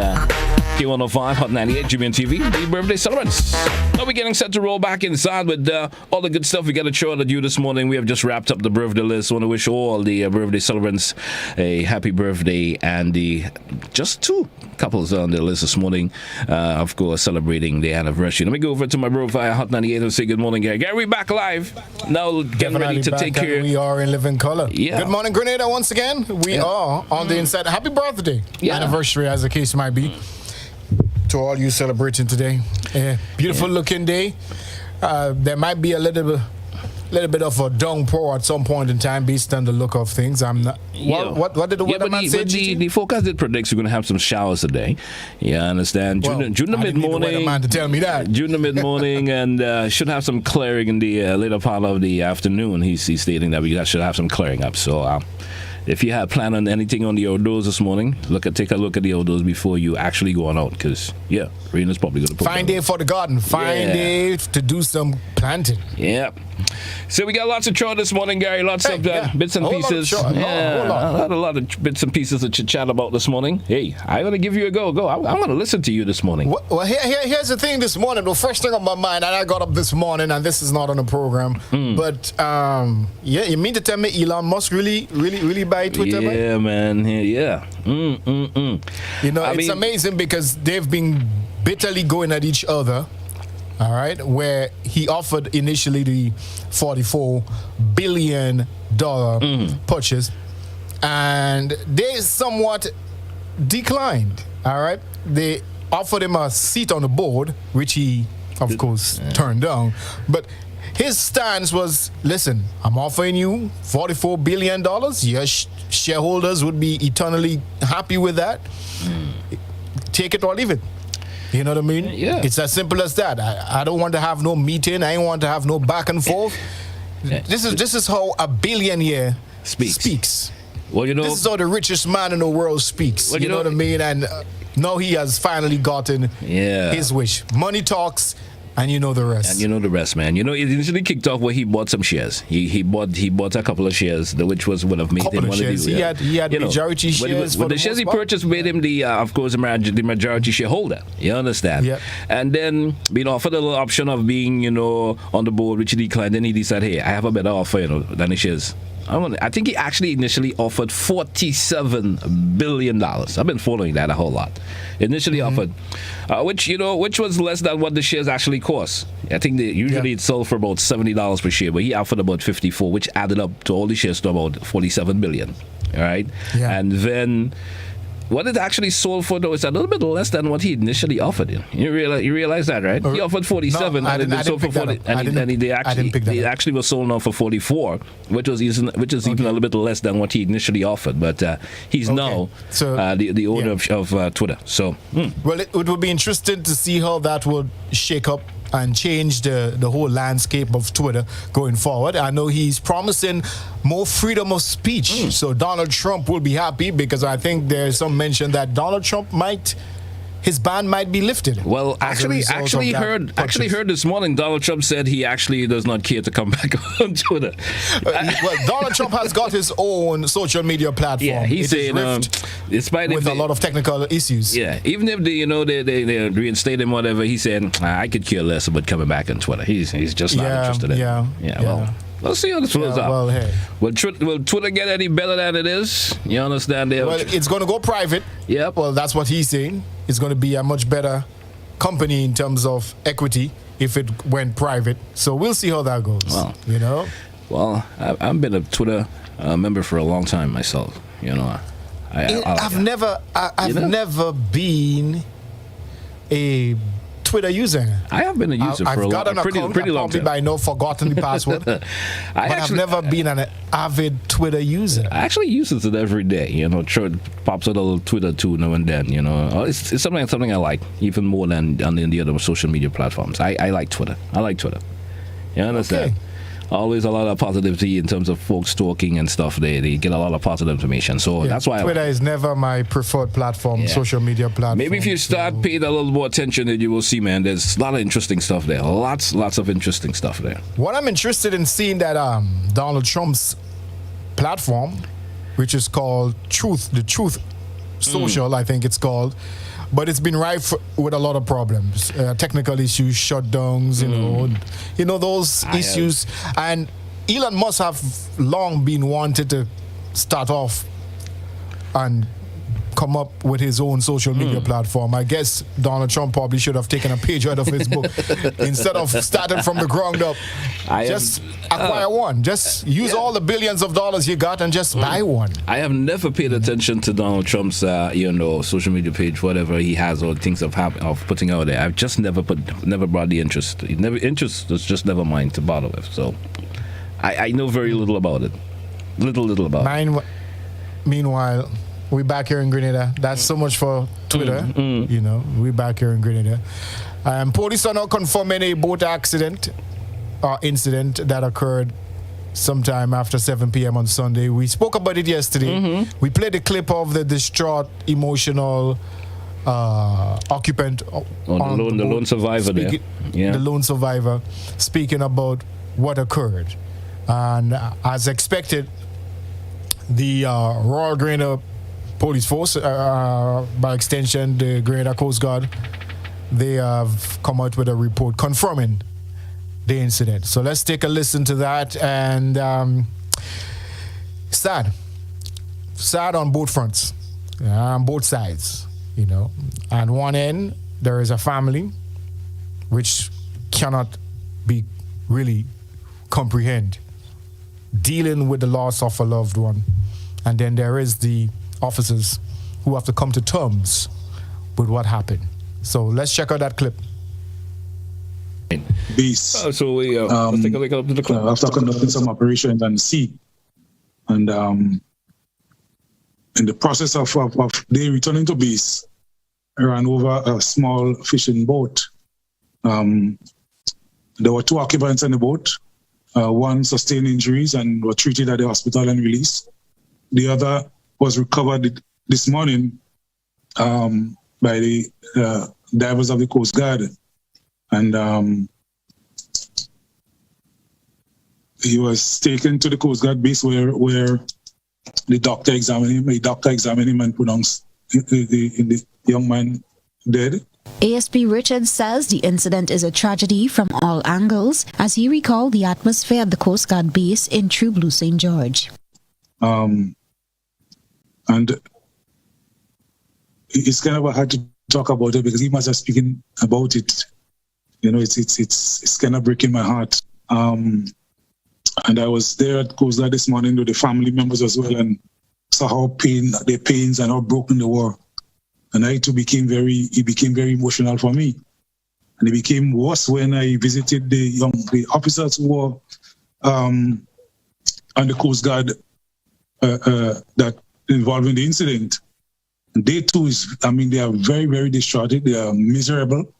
K105 Hot 98 GBN TV, the birthday celebrants. Now we're getting set to roll back inside with all the good stuff we got to show to you this morning. We have just wrapped up the birthday list. I want to wish all the birthday celebrants a happy birthday, and the just 2 couples on the list this morning, of course, celebrating the anniversary. Let me go over to my profile, Hot 98, and say good morning, Gary. Gary, we back live. Now getting ready to take care. We are in living color. Yeah. Good morning, Grenada, once again. We are on the inside. Happy birthday. Anniversary, as the case might be. To all you celebrating today. Beautiful looking day. There might be a little bit of a downpour at some point in time based on the look of things. I'm not. What did the weatherman say? The forecast did predict we're going to have some showers today. Yeah, I understand. June the mid morning. The weatherman to tell me that. June the mid morning, and should have some clearing in the later part of the afternoon. He's stating that we should have some clearing up. So. If you had planned on anything on the outdoors this morning, take a look at the outdoors before you actually go on out, because rain is probably going to put fine day for the garden. Fine day to do some planting. Yep. So we got lots of chore this morning, Gary. Lots of bits and pieces. A lot of bits and pieces to chat about this morning. Hey, I'm gonna give you a go. I'm gonna listen to you this morning. Well, here's the thing. This morning, the first thing on my mind, and I got up this morning, and this is not on the program, but you mean to tell me Elon Musk really buy Twitter? Yeah, man. Yeah. You know, it's amazing because they've been bitterly going at each other. All right, where he offered initially the $44 billion purchase, and they somewhat declined. All right, they offered him a seat on the board, which he, of course, turned down. But his stance was, listen, I'm offering you $44 billion. Your shareholders would be eternally happy with that. Take it or leave it. You know what I mean? Yeah. It's as simple as that. I don't want to have no meeting. I don't want to have no back and forth. This is how a billionaire speaks. Well, you know, this is how the richest man in the world speaks. Well, you know what I mean? And now he has finally gotten his wish. Money talks. And you know the rest. And you know the rest, man. You know, it initially kicked off where he bought some shares. He bought a couple of shares, which would have made him one of these. He had majority shares. But the shares he purchased made him of course, the majority shareholder. You understand? Yeah. And then being offered a little option of being, on the board, which he declined. Then he decided, hey, I have a better offer, than the shares. I think he actually initially offered $47 billion. I've been following that a whole lot. Initially offered, which was less than what the shares actually cost. I think usually it's sold for about $70 per share, but he offered about $54, which added up to all the shares to about $47 billion. All right, and then what it actually sold for, though, is a little bit less than what he initially offered. You realize that, right? He offered 47, and it sold for 40, and they actually was sold now for 44, which is even a little bit less than what he initially offered. But he's now the owner of Twitter. So, well, it would be interesting to see how that would shake up and change the whole landscape of Twitter going forward. I know he's promising more freedom of speech. So Donald Trump will be happy because I think there's some mention that Donald Trump his ban might be lifted. Well, actually heard this morning Donald Trump said he actually does not care to come back on Twitter. Well, Donald Trump has got his own social media platform. Yeah, he's saying despite with a lot of technical issues. Yeah, even if they reinstate him, whatever, he said I could care less about coming back on Twitter. He's just not interested in it. Well, let's see how this flows out. Well, hey. Will Twitter get any better than it is? You understand? Well, it's going to go private. Yep. Well, that's what he's saying. It's going to be a much better company in terms of equity if it went private. So we'll see how that goes. Well, I've been a Twitter member for a long time myself. I've never been a Twitter user. I have been a user for a pretty long time. I know forgotten the password. I've never been an avid Twitter user. I actually use it every day. Pops out a little Twitter too now and then. It's something I like even more than on the other social media platforms. I like Twitter. You understand? Okay. Always a lot of positivity in terms of folks talking and stuff. They get a lot of positive information. So that's why Twitter is never my preferred platform, social media platform. Maybe if you start paying a little more attention, then you will see, man, there's a lot of interesting stuff there. Lots of interesting stuff there. What I'm interested in seeing that Donald Trump's platform, which is called The Truth Social, I think it's called. But it's been rife with a lot of problems, technical issues, shutdowns, those issues. And Elon Musk have long been wanted to start off and come up with his own social media platform. I guess Donald Trump probably should have taken a page out of his book instead of starting from the ground up. Acquire one. Just use all the billions of dollars you got and just buy one. I have never paid attention to Donald Trump's social media page, whatever he has or things of putting out there. I've just never brought the interest. Interest was just never mine to bother with. So I know very little about it. Little about it. Meanwhile, we're back here in Grenada. That's so much for Twitter. We're back here in Grenada. Police are now confirming a boat incident that occurred sometime after 7 p.m. on Sunday. We spoke about it yesterday. We played a clip of the distraught, emotional occupant the lone survivor there. Yeah. The lone survivor speaking about what occurred. And as expected, the Royal Grenada Police Force, by extension, the Grenada Coast Guard, they have come out with a report confirming the incident. So let's take a listen to that. And sad on both fronts, on both sides, you know. On one end, there is a family which cannot be really comprehend dealing with the loss of a loved one. And then there is the officers who have to come to terms with what happened. So let's check out that clip. Beast. So we let's take a look up to the clip. After conducting some operations on the sea, and in the process of they returning to base, ran over a small fishing boat. There were 2 occupants in the boat. One sustained injuries and were treated at the hospital and released. The other was recovered this morning by the divers of the Coast Guard. And he was taken to the Coast Guard base where the doctor examined him. The doctor examined him and pronounced the young man dead. ASP Richards says the incident is a tragedy from all angles, as he recalled the atmosphere at the Coast Guard base in True Blue St. George. And it's kind of hard to talk about it because he must have speaking about it. You know, it's kind of breaking my heart. And I was there at Coast Guard this morning with the family members as well, and saw how their pains and how broken they were. And I too became very emotional for me. And it became worse when I visited the officers who were on the Coast Guard that involved in the incident. And they too they are very, very distraught. They are miserable.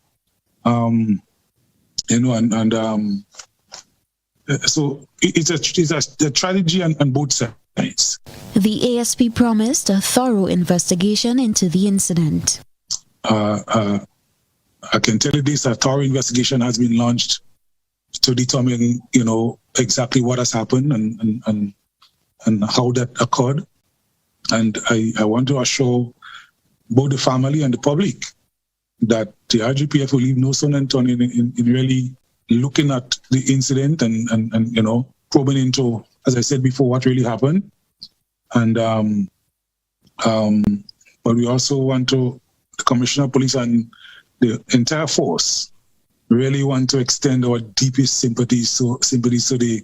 So it's a tragedy on both sides. The ASP promised a thorough investigation into the incident. I can tell you this: a thorough investigation has been launched to determine, exactly what has happened and how that occurred. And I want to assure both the family and the public that the RGPF will leave no stone unturned in really looking at the incident and probing into, as I said before, what really happened. And but we also want the Commissioner of Police and the entire force really want to extend our deepest sympathies to the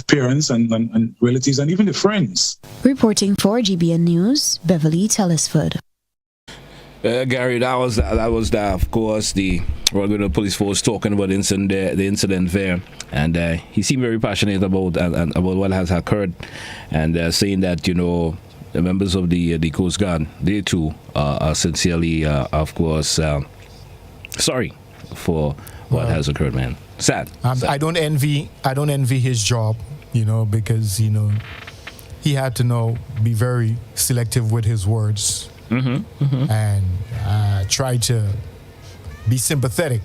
parents and relatives and even the friends. Reporting for GBN News, Beverly Telesford. Gary, that was of course the Royal Grenada Police Force talking about the incident there, and he seemed very passionate about what has occurred, and saying that the members of the Coast Guard, they too are sincerely, of course, sorry for what has occurred, man. Sad. I don't envy his job, because he had to be very selective with his words. And try to be sympathetic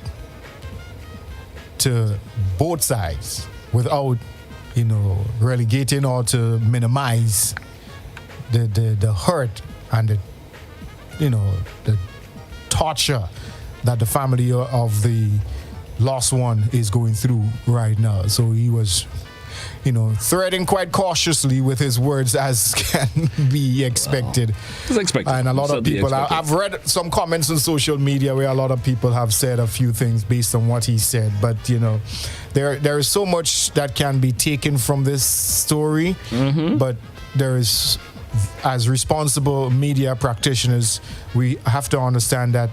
to both sides without, relegating or to minimize the hurt and the torture that the family of the lost one is going through right now. So he was threading quite cautiously with his words, as can be expected. It's expected. And a lot of people, I've read some comments on social media where a lot of people have said a few things based on what he said. But, there is so much that can be taken from this story. But there is, as responsible media practitioners, we have to understand that,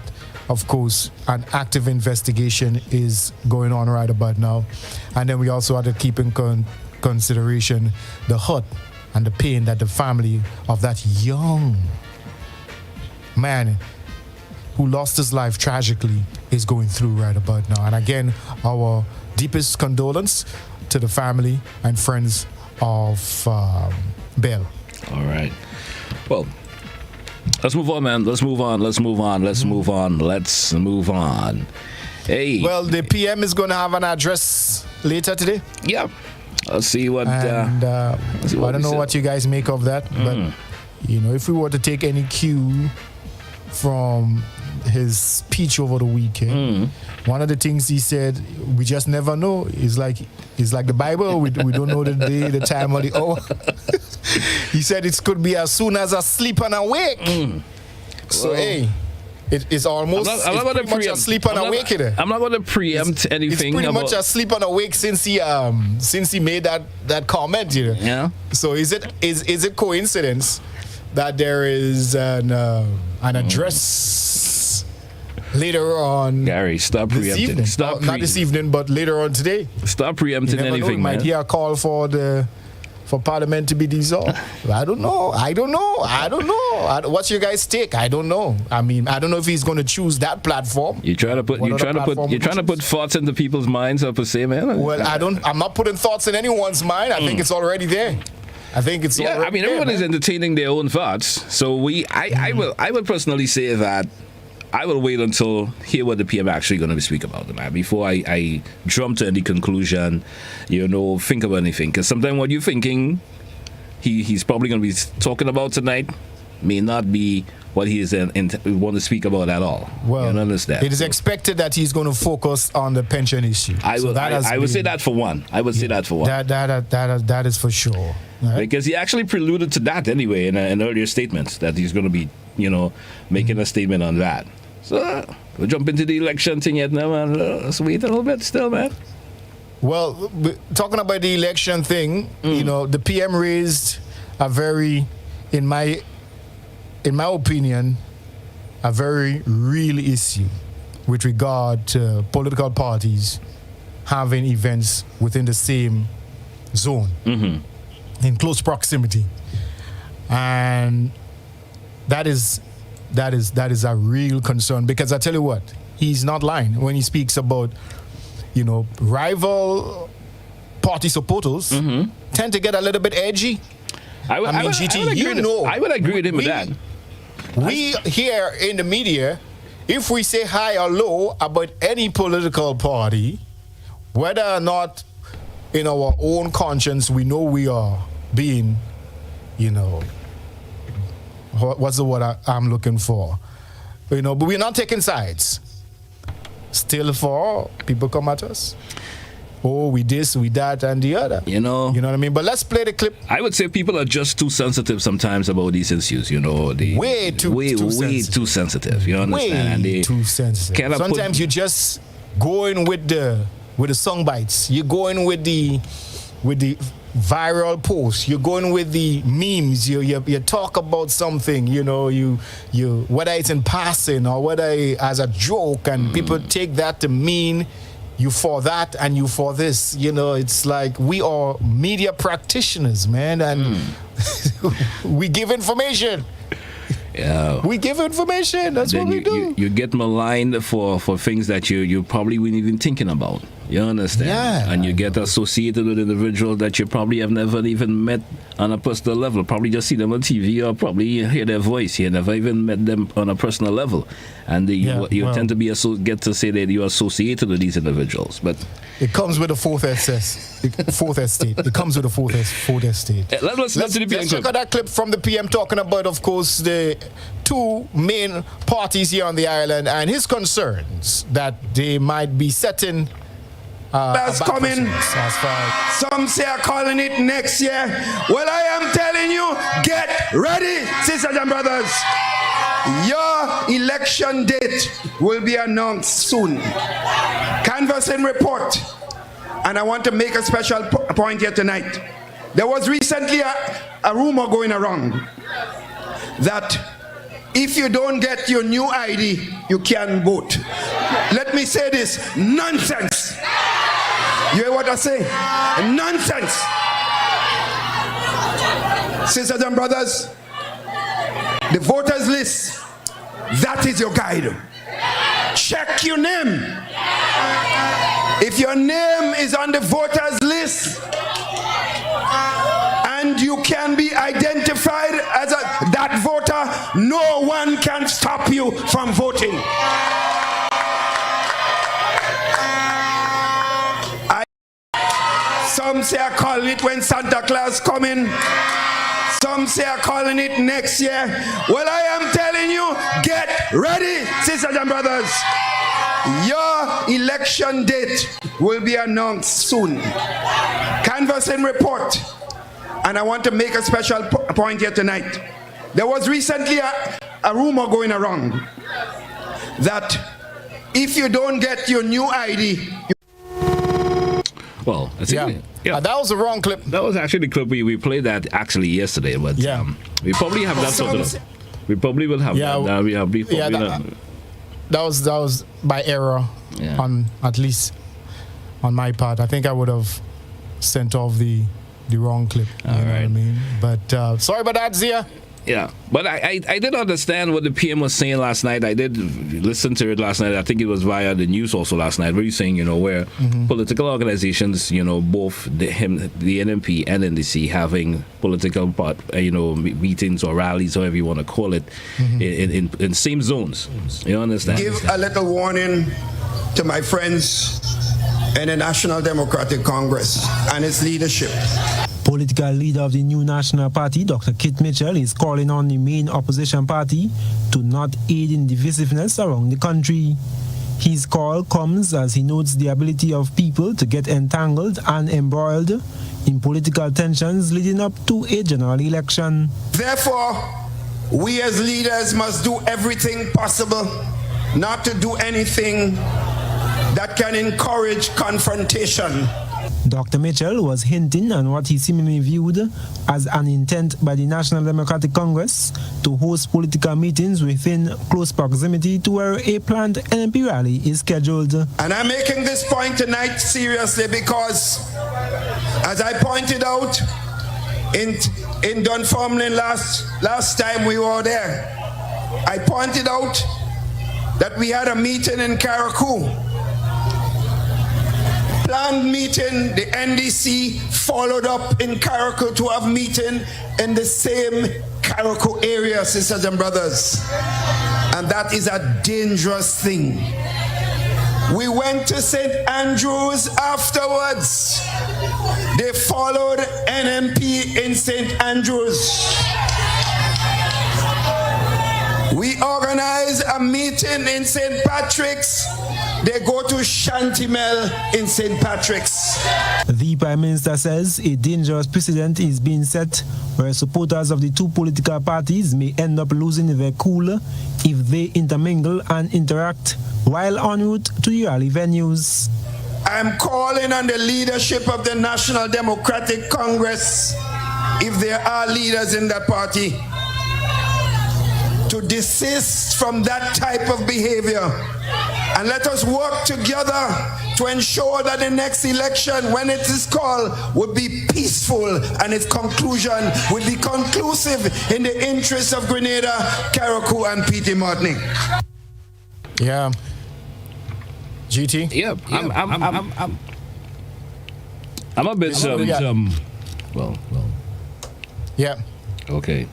of course, an active investigation is going on right about now. And then we also have to keep in consideration the hurt and the pain that the family of that young man who lost his life tragically is going through right about now. And again, our deepest condolence to the family and friends of Bell. All right. Well, Let's move on, man. Let's move on. Hey. Well, the PM is going to have an address later today. Yeah. Let's see what. And I don't know what you guys make of that, but if we were to take any cue from his speech over the weekend, one of the things he said, we just never know. It's like the Bible. We don't know the day, the time, or the hour. He said it could be as soon as asleep and awake. So hey. It's almost pretty much asleep and awake here. I'm not going to preempt anything. It's pretty much asleep and awake since he made that comment. Yeah. So is it coincidence that there is an address later on? Gary, stop preempting. Not this evening, but later on today. Stop preempting anything, man. Might hear a call for Parliament to be dissolved. I don't know. What's your guys' take? I don't know. I mean, I don't know if he's going to choose that platform. You're trying to put thoughts into people's minds, per se, man. Well, I'm not putting thoughts in anyone's mind. I think it's already there. Everyone is entertaining their own thoughts. So I will personally say that I will wait until hear what the PM actually going to speak about, man, before I jump to any conclusion, think about anything. Because sometimes what you're thinking he's probably going to be talking about tonight may not be what he is want to speak about at all. Well, you understand? It is expected that he's going to focus on the pension issue. I would say that for one. That is for sure. Right? Because he actually preluded to that anyway in earlier statements that he's going to be, making a statement on that. So we'll jump into the election thing yet now, man. Let's wait a little bit still, man. Well, talking about the election thing, the PM raised a very, in my opinion, a very real issue with regard to political parties having events within the same zone, in close proximity, and that is a real concern, because I tell you what, he's not lying when he speaks about, rival party supporters tend to get a little bit edgy. I would agree with him with that. We here in the media, if we say high or low about any political party, whether or not in our own conscience we know we are being, what's the word I'm looking for? But we're not taking sides. Still for people come at us. Oh, we this, we that, and the other. You know what I mean? But let's play the clip. I would say people are just too sensitive sometimes about these issues. Way too sensitive. You understand? Way too sensitive. Sometimes you just going with the song bites. You're going with the viral posts. You're going with the memes. You talk about something. You whether it's in passing or whether as a joke, and people take that to mean you for that and you for this. It's like we are media practitioners, man, and we give information. Yeah. We give information. That's what we do. You get maligned for things that you probably weren't even thinking about. You understand? Yeah. And you get associated with individuals that you probably have never even met on a personal level. Probably just see them on TV or probably hear their voice. You never even met them on a personal level. And you tend to get to say that you're associated with these individuals. But it comes with a fourth estate. It comes with a fourth estate. Let's check out that clip from the PM talking about, of course, the two main parties here on the island and his concerns that they might be setting that's coming. Some say are calling it next year. Well, I am telling you, get ready, sisters and brothers. Your election date will be announced soon. Canvassing report. And I want to make a special point here tonight. There was recently a rumor going around that if you don't get your new ID, you can't vote. Let me say this, nonsense. You hear what I say? Nonsense. Sisters and brothers, the voters list, that is your guide. Check your name. If your name is on the voters list and you can be identified as that voter no one can stop you from voting. Some say I call it when Santa Claus coming. Some say I'm calling it next year. Well, I am telling you, get ready, sisters and brothers. Your election date will be announced soon. Canvassing report. And I want to make a special point here tonight. There was recently a rumor going around that if you don't get your new ID, well, that was the wrong clip. That was actually the clip we played that actually yesterday, but we probably have that sort of. We probably will have that. That was by error on at least on my part. I think I would have sent off the wrong clip. You know what I mean? But sorry about that, Zia. Yeah, but I did understand what the PM was saying last night. I did listen to it last night. I think it was via the news also last night, where he's saying, where political organizations, both the NMP and NDC having political meetings or rallies, however you want to call it, in same zones. You understand? Give a little warning to my friends in the National Democratic Congress and its leadership. Political leader of the New National Party, Dr. Kit Mitchell, is calling on the main opposition party to not aid in divisiveness around the country. His call comes as he notes the ability of people to get entangled and embroiled in political tensions leading up to a general election. Therefore, we as leaders must do everything possible not to do anything that can encourage confrontation. Dr. Mitchell was hinting on what he seemingly viewed as an intent by the National Democratic Congress to host political meetings within close proximity to where a planned NMP rally is scheduled. And I'm making this point tonight seriously because, as I pointed out in Dunfermline last time we were there, I pointed out that we had a meeting in Carriacou. Planned meeting, the NDC followed up in Carriacou to have meeting in the same Carriacou area, sisters and brothers. And that is a dangerous thing. We went to St. Andrews afterwards. They followed NMP in St. Andrews. We organized a meeting in St. Patrick's. They go to Shantimel in St. Patrick's. The Prime Minister says a dangerous precedent is being set where supporters of the two political parties may end up losing their cool if they intermingle and interact while en route to the rally venues. I'm calling on the leadership of the National Democratic Congress, if there are leaders in that party, to desist from that type of behavior. And let us work together to ensure that the next election, when it is called, will be peaceful and its conclusion will be conclusive in the interests of Grenada, Carriacou, and P.T. Martinique. Yeah. GT? Yeah. I'm a bit well. Yeah. Okay.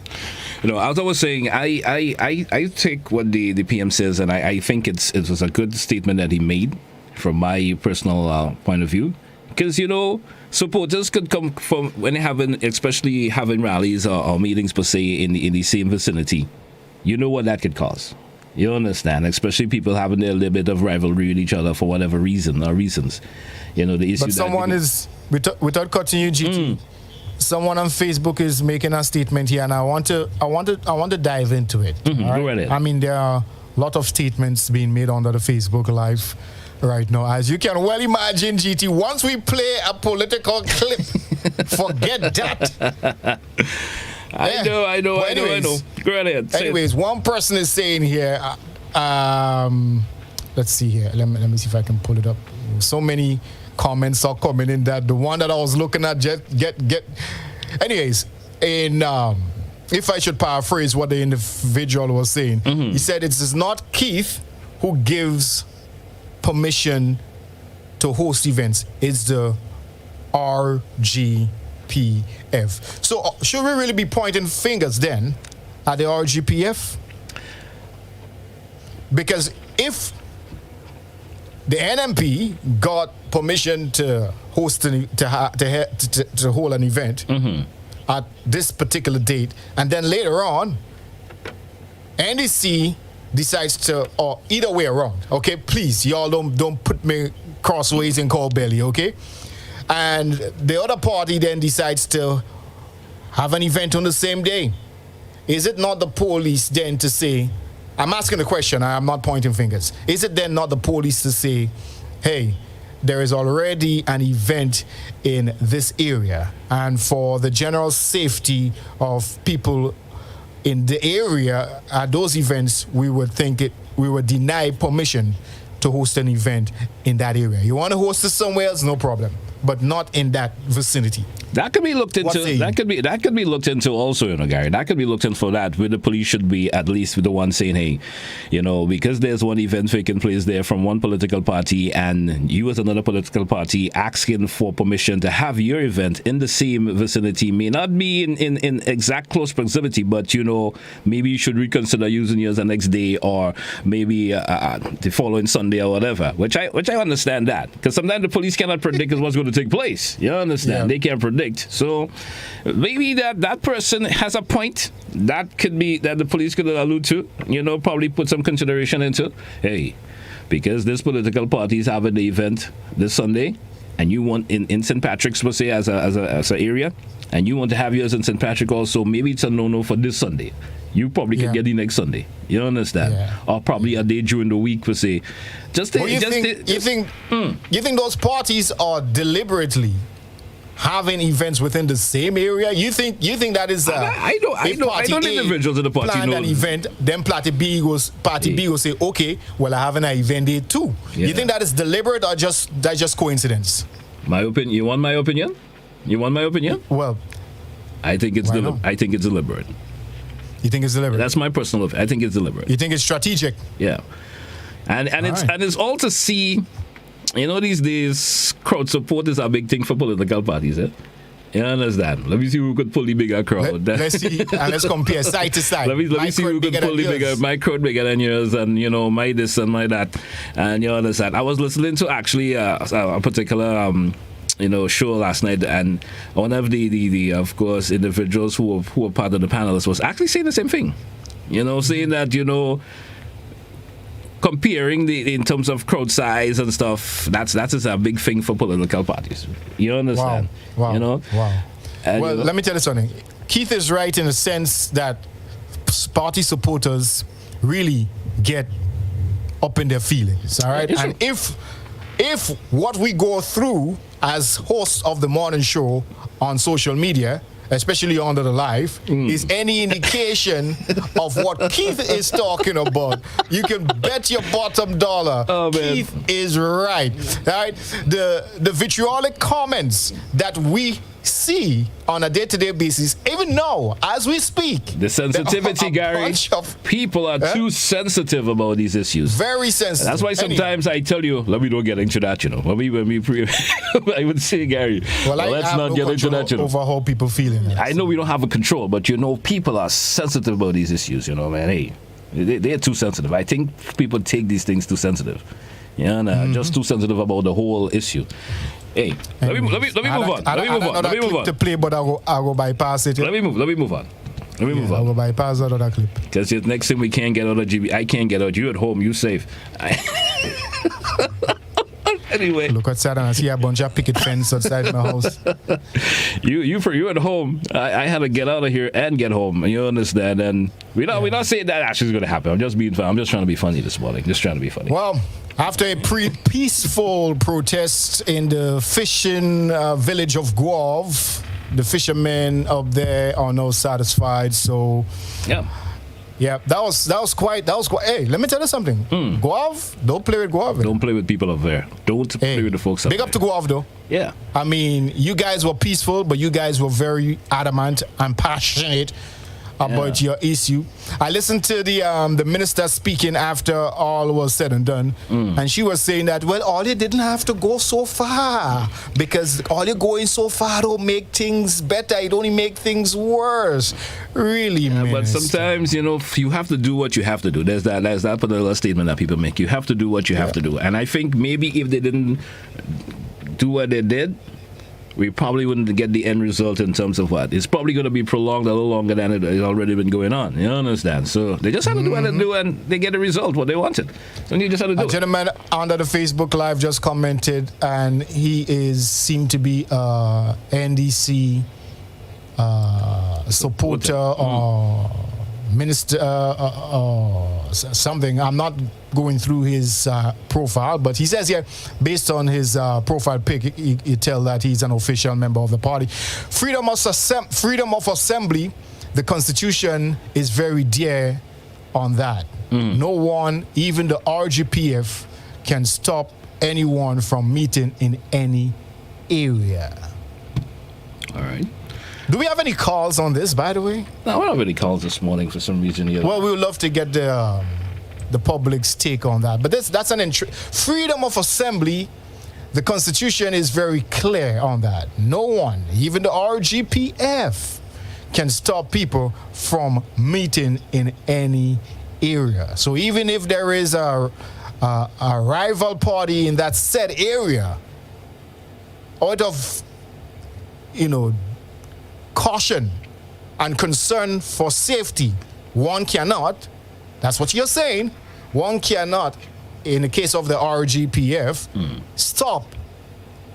As I was saying, I take what the PM says, and I think it was a good statement that he made from my personal point of view. Because, supporters could come from when especially having rallies or meetings per se in the same vicinity. You know what that could cause. You understand? Especially people having a little bit of rivalry with each other for whatever reason or reasons. The issue. But someone is, without cutting you, GT. Someone on Facebook is making a statement here, and I want to dive into it. Right? I mean, there are a lot of statements being made under the Facebook Live right now. As you can well imagine, GT, once we play a political clip, forget that. I know. Go ahead. Anyways, one person is saying here, let's see here. Let me see if I can pull it up. So many comments are coming in that the one that I was looking at get. Anyways, if I should paraphrase what the individual was saying, he said it is not Keith who gives permission to host events, it's the RGPF. So should we really be pointing fingers then at the RGPF? Because if the NMP got permission to host to hold an event at this particular date, and then later on, NDC decides to, or either way around, okay? Please, y'all don't put me crossways and call belly, okay? And the other party then decides to have an event on the same day. Is it not the police then to say, I'm asking the question, I'm not pointing fingers. Is it then not the police to say, hey, there is already an event in this area, and for the general safety of people in the area at those events, we would deny permission to host an event in that area. You want to host it somewhere else, no problem, but not in that vicinity. That could be looked into. That could be looked into also, Gary. That could be looked into for that. Where the police should be at least with the one saying, hey, because there's one event taking place there from one political party, and you as another political party asking for permission to have your event in the same vicinity, may not be in exact close proximity, but maybe you should reconsider using yours the next day, or maybe the following Sunday or whatever. Which I understand that, because sometimes the police cannot predict what's going to take place. You understand? Yeah. They can't predict. So maybe that person has a point that could be that the police could allude to, probably put some consideration into. Hey, because this political party is having the event this Sunday, and you want in St. Patrick's, per se, as an area, and you want to have yours in St. Patrick also, maybe it's a no-no for this Sunday. You probably can get the next Sunday. You understand? Yeah. Or probably a day during the week, per se. You think those parties are deliberately having events within the same area? You think that is I know individuals in the party plan an event, then party B will say, okay, well, I have an event there too. Yeah. You think that is deliberate, or just coincidence? My opinion. You want my opinion? Well, I think it's deliberate. You think it's deliberate? That's my personal opinion. I think it's deliberate. You think it's strategic? Yeah. And it's all to see. These days, crowd support is a big thing for political parties, eh? You understand? Let me see who could pull the bigger crowd. Let's see, and let's compare side to side. Let me see who could pull the bigger, my crowd bigger than yours, and, my this and my that. And you understand? I was listening to actually a particular, show last night, and one of the of course, individuals who were part of the panelists was actually saying the same thing. Saying that, comparing in terms of crowd size and stuff, that's a big thing for political parties. You understand? Wow. Well, let me tell you something. Keith is right in the sense that party supporters really get up in their feelings. All right, and if what we go through as hosts of the morning show on social media, especially under the live, is any indication of what Keith is talking about, you can bet your bottom dollar Keith is right. Right? The vitriolic comments that we see on a day-to-day basis, even now, as we speak. The sensitivity, Gary. People are too sensitive about these issues. Very sensitive. That's why sometimes I tell you, let me don't get into that, I would say, Gary, let's not get into that, over how people feeling. I know we don't have a control, but people are sensitive about these issues, man. Hey, they're too sensitive. I think people take these things too sensitive. Just too sensitive about the whole issue. Hey, let me move on. Let me move on. To play, but I'll go bypass it. Let me move on. I'll go bypass that other clip. Because the next thing we can't get out of GB, I can't get out. You at home, you safe. Anyway, look outside and I see a bunch of picket fence outside my house. You at home. I had to get out of here and get home. You understand? And we're not saying that actually is going to happen. I'm just being fun. I'm just trying to be funny this morning. Just trying to be funny. Well, after a peaceful protest in the fishing village of Guave, the fishermen up there are now satisfied. So, yeah, that was quite. Hey, let me tell you something. Guave, don't play with Guave. Don't play with people up there. Don't play with the folks up there. Big up to Guave, though. Yeah. I mean, you guys were peaceful, but you guys were very adamant and passionate about your issue. I listened to the minister speaking after all was said and done, and she was saying that, well, all you didn't have to go so far, because all you're going so far don't make things better, it only make things worse. Really, but sometimes, you have to do what you have to do. There's that particular statement that people make. You have to do what you have to do. And I think maybe if they didn't do what they did, we probably wouldn't get the end result in terms of what. It's probably going to be prolonged a little longer than it has already been going on. You understand? So they just have to do what they do, and they get the result, what they wanted. So you just have to do it. A gentleman under the Facebook Live just commented, and he seemed to be NDC supporter or minister or something. I'm not going through his profile, but he says here, based on his profile pic, you tell that he's an official member of the party. Freedom of assembly, the Constitution is very dear on that. No one, even the RGPF, can stop anyone from meeting in any area. All right. Do we have any calls on this, by the way? No, we don't have any calls this morning for some reason. Well, we would love to get the public's take on that. But that's freedom of assembly. The Constitution is very clear on that. No one, even the RGPF, can stop people from meeting in any area. So even if there is a rival party in that said area, out of caution and concern for safety, one cannot, that's what you're saying, one cannot, in the case of the RGPF, stop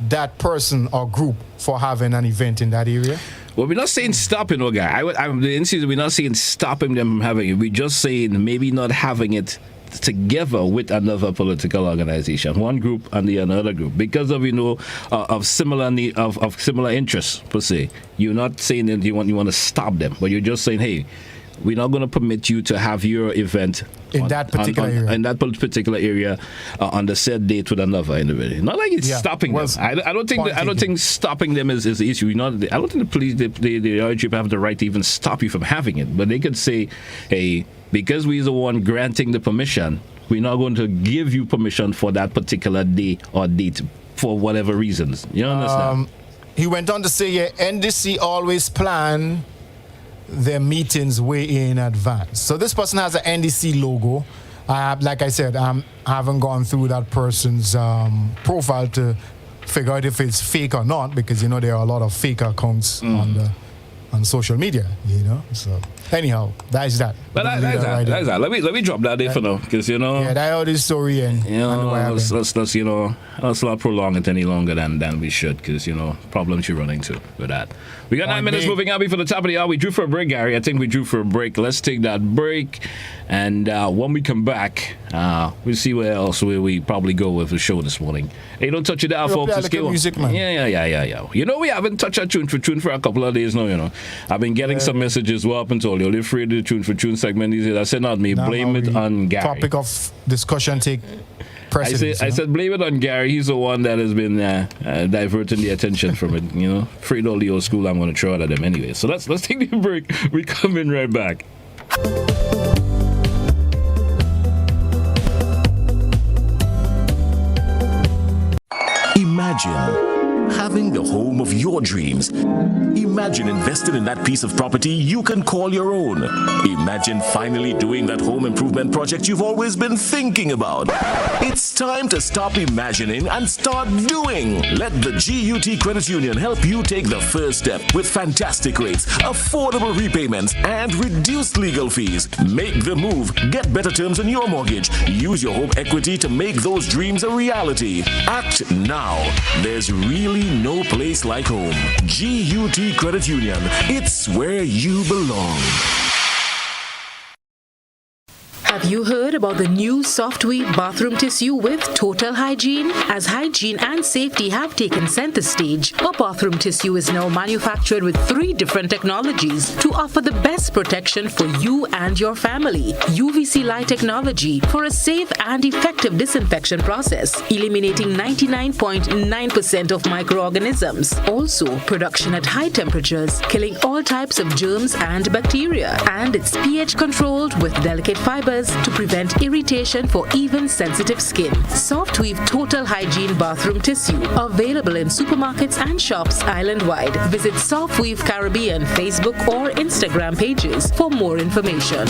that person or group for having an event in that area? Well, we're not saying stopping, guy. We're not saying stopping them from having it. We're just saying maybe not having it together with another political organization, one group and the another group, because of of similar interests per se. You're not saying that you want to stop them, but you're just saying, hey, we're not going to permit you to have your event in that particular area on the said date with another individual. Not like it's stopping them. I don't think stopping them is the issue. I don't think the police, the RGP have the right to even stop you from having it, but they could say, hey, because we're the one granting the permission, we're not going to give you permission for that particular day or date for whatever reasons. You understand? He went on to say, NDC always plan their meetings way in advance. So this person has an NDC logo. Like I said, I haven't gone through that person's profile to figure out if it's fake or not, because there are a lot of fake accounts on social media, So anyhow, that's that. But that's that. Let me drop that there for now, because Yeah, that all this story and let's not prolong it any longer than we should, because problems you're running into with that. We got 9 minutes moving out before the top of the hour. We drew for a break, Gary. I think we drew for a break. Let's take that break, and when we come back, we'll see where else we probably go with the show this morning. Hey, don't touch it down, folks. Like music, man. Yeah. We haven't touched our tune for a couple of days now. I've been getting some messages. Well, up and told you, only afraid of the tune for tune segment. I said not me. Blame it on Gary. Topic of discussion take precedence. I said blame it on Gary. He's the one that has been diverting the attention from it. Afraid all the old school, I'm going to throw it at him anyway. So let's take the break. We come in right back. Imagine having the home of your dreams. Imagine investing in that piece of property you can call your own. Imagine finally doing that home improvement project you've always been thinking about. It's time to stop imagining and start doing. Let the GUT Credit Union help you take the first step with fantastic rates, affordable repayments, and reduced legal fees. Make the move. Get better terms on your mortgage. Use your home equity to make those dreams a reality. Act now. There's really no place like home. GUT Credit Union. It's where you belong. Have you heard about the new Softweave bathroom tissue with total hygiene? As hygiene and safety have taken center stage, our bathroom tissue is now manufactured with 3 different technologies to offer the best protection for you and your family. UVC light technology for a safe and effective disinfection process, eliminating 99.9% of microorganisms. Also, production at high temperatures, killing all types of germs and bacteria. And it's pH controlled with delicate fibers to prevent irritation for even sensitive skin. Softweave Total Hygiene Bathroom Tissue. Available in supermarkets and shops island-wide. Visit Softweave Caribbean Facebook or Instagram pages for more information.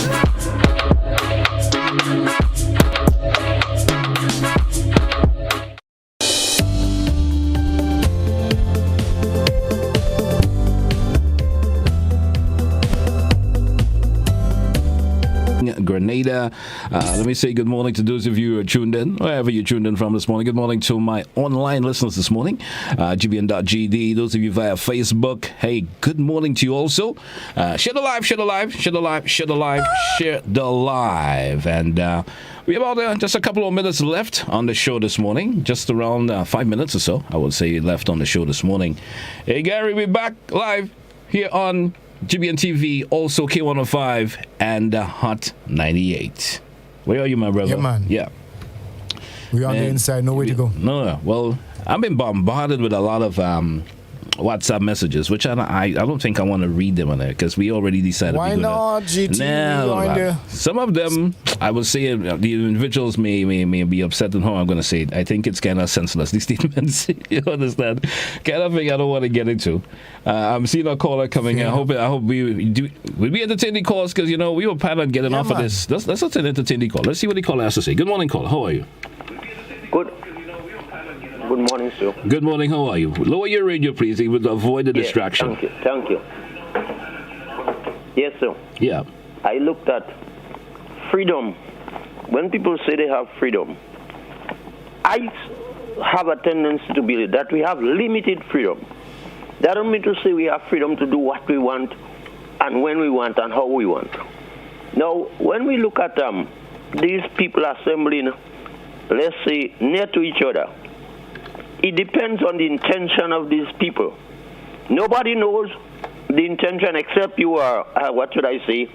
Grenada. Let me say good morning to those of you who are tuned in, wherever you tuned in from this morning. Good morning to my online listeners this morning, gbn.gd. Those of you via Facebook, hey, good morning to you also. Share the live, share the live, share the live, share the live, share the live. And we have about just a couple of minutes left on the show this morning, just around 5 minutes or so, I would say, left on the show this morning. Hey, Gary, we're back live here on GBN TV, also K105 and Hot 98. Where are you, my brother? Yeah, man. Yeah. We're on the inside, no way to go. No, well, I've been bombarded with a lot of WhatsApp messages, which I don't think I want to read them on there because we already decided. Why not, GT? Some of them, I would say, the individuals may be upset and how I'm going to say it. I think it's kind of senseless, these statements. You understand? Kind of thing I don't want to get into. I'm seeing a caller coming in. I hope we do. Will we entertain the calls? Because, we were planning on getting off of this. Let's entertain the call. Let's see what the caller has to say. Good morning, caller. How are you? Good morning, sir. Good morning. How are you? Lower your radio, please. You would avoid the distraction. Thank you. Yes, sir. Yeah. I looked at freedom. When people say they have freedom, I have a tendency to believe that we have limited freedom. That don't mean to say we have freedom to do what we want and when we want and how we want. Now, when we look at these people assembling, let's say, near to each other, it depends on the intention of these people. Nobody knows the intention except you are, what should I say?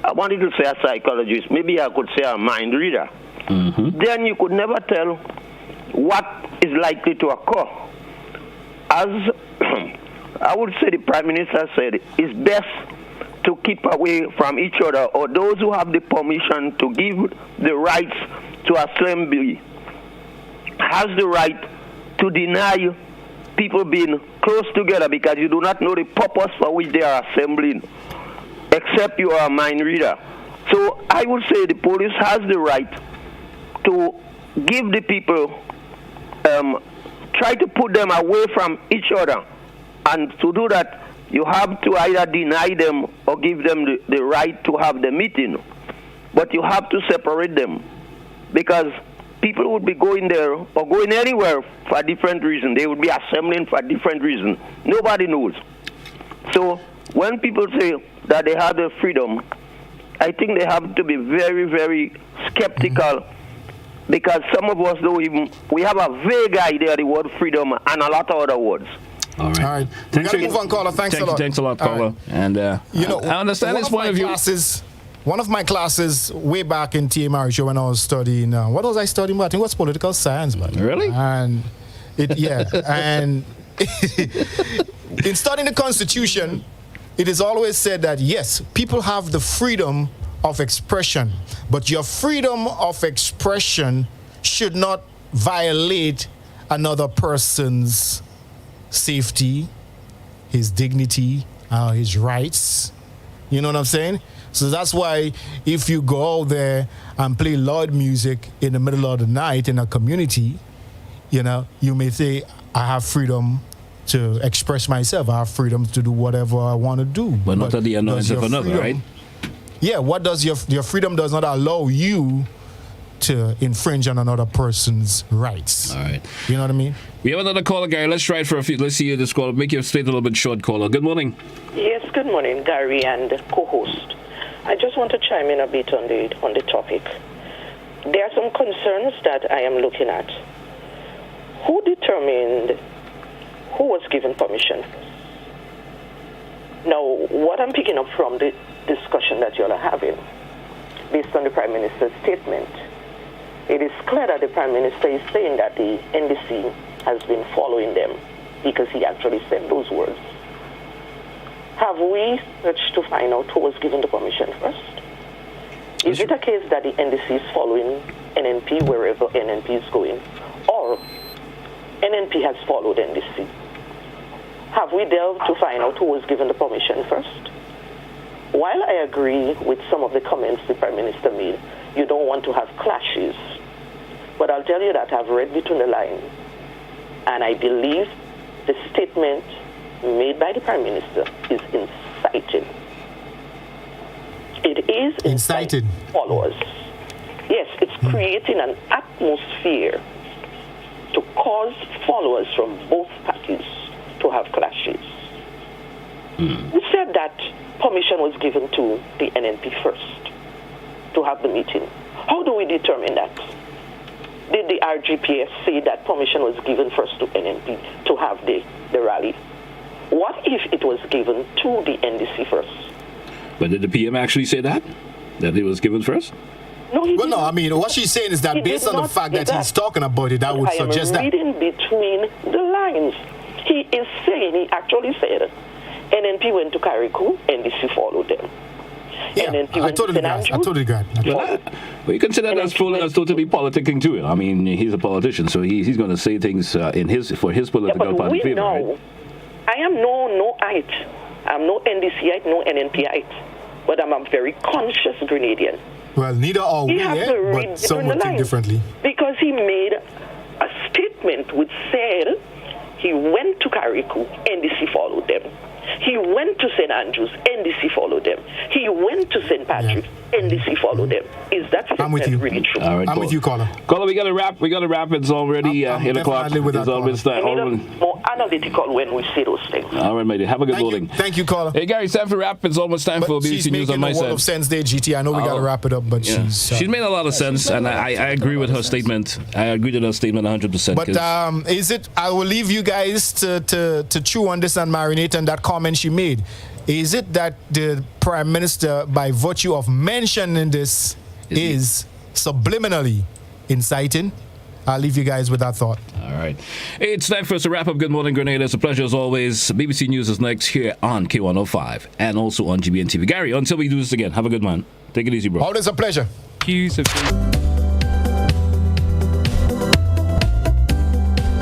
I wanted to say a psychologist. Maybe I could say a mind reader. Mm-hmm. Then you could never tell what is likely to occur. As I would say the Prime Minister said, it's best to keep away from each other, or those who have the permission to give the rights to assembly has the right to deny people being close together because you do not know the purpose for which they are assembling, except you are a mind reader. So I would say the police has the right to give the people, try to put them away from each other. And to do that, you have to either deny them or give them the right to have the meeting. But you have to separate them because people would be going there or going anywhere for a different reason. They would be assembling for a different reason. Nobody knows. So when people say that they have the freedom, I think they have to be very, very skeptical because some of us don't even, we have a vague idea of the word freedom and a lot of other words. All right. Thanks, move on, caller. Thanks a lot. Thanks a lot, caller. Right. And I understand this point of view. One of my classes way back in TMR show when I was studying, what was I studying? I think it was political science, man. Really? And and in studying the Constitution, it is always said that yes, people have the freedom of expression, but your freedom of expression should not violate another person's safety, his dignity, his rights. You know what I'm saying? So that's why if you go out there and play loud music in the middle of the night in a community, you may say, I have freedom to express myself. I have freedom to do whatever I want to do. But not at the annoyance of another, right? Yeah, what does your freedom does not allow you to infringe on another person's rights. All right. You know what I mean? We have another caller, Gary. Let's try it for a few. Let's see this call. Make your state a little bit short, caller. Good morning. Yes, good morning, Gary and co-host. I just want to chime in a bit on the topic. There are some concerns that I am looking at. Who determined who was given permission? Now, what I'm picking up from the discussion that you all are having, based on the Prime Minister's statement, it is clear that the Prime Minister is saying that the NDC has been following them because he actually said those words. Have we searched to find out who was given the permission first? Is it a case that the NDC is following NNP wherever NNP is going, or NNP has followed NDC? Have we delved to find out who was given the permission first? While I agree with some of the comments the Prime Minister made, you don't want to have clashes, but I'll tell you that I've read between the lines, and I believe the statement made by the Prime Minister is inciting. It is inciting followers. Yes, it's creating an atmosphere to cause followers from both parties to have clashes. We said that permission was given to the NNP first to have the meeting. How do we determine that? Did the RGPF say that permission was given first to NNP to have the rally? What if it was given to the NDC first? But did the PM actually say that? That it was given first? No, he well, didn't. no, I mean, what she's saying is that based on the fact that he's talking about it, that would suggest that. I am reading between the lines. He is saying, he actually said, NNP went to Carriacou, NDC followed them. Yeah, I totally agree. Well, you consider that as totally politicking too. I mean, he's a politician, so he's going to say things for his political party favor. Right? I am no IT. I'm no NDCite, no NNPite, but I'm a very conscious Grenadian. Well, neither are we, but some would think differently. Because he made a statement which said he went to Carriacou, NDC followed them. He went to St. Andrews, NDC followed them. He went to St. Patrick's, NDC followed them. Is that really true? All right, I'm with you, caller. Caller, we got to wrap. It's already 8 o'clock. It's always more analytical when we say those things. All right, my dear. Have a good morning. Thank you, caller. Hey, Gary, it's time for wrap. It's almost time for BBC News on my side. She's making a lot of sense there, GT. I know we got to wrap it up, but she's made a lot of sense, and I agree with her statement. I agree with her statement 100%. But is it? I will leave you guys to chew on this and marinate on that comment she made. Is it that the Prime Minister, by virtue of mentioning this, is subliminally inciting? I'll leave you guys with that thought. All right. It's time for us to wrap up. Good morning, Grenada. It's a pleasure as always. BBC News is next here on K105 and also on GBN TV. Gary, until we do this again, have a good one. Take it easy, bro. Always a pleasure. Hughes of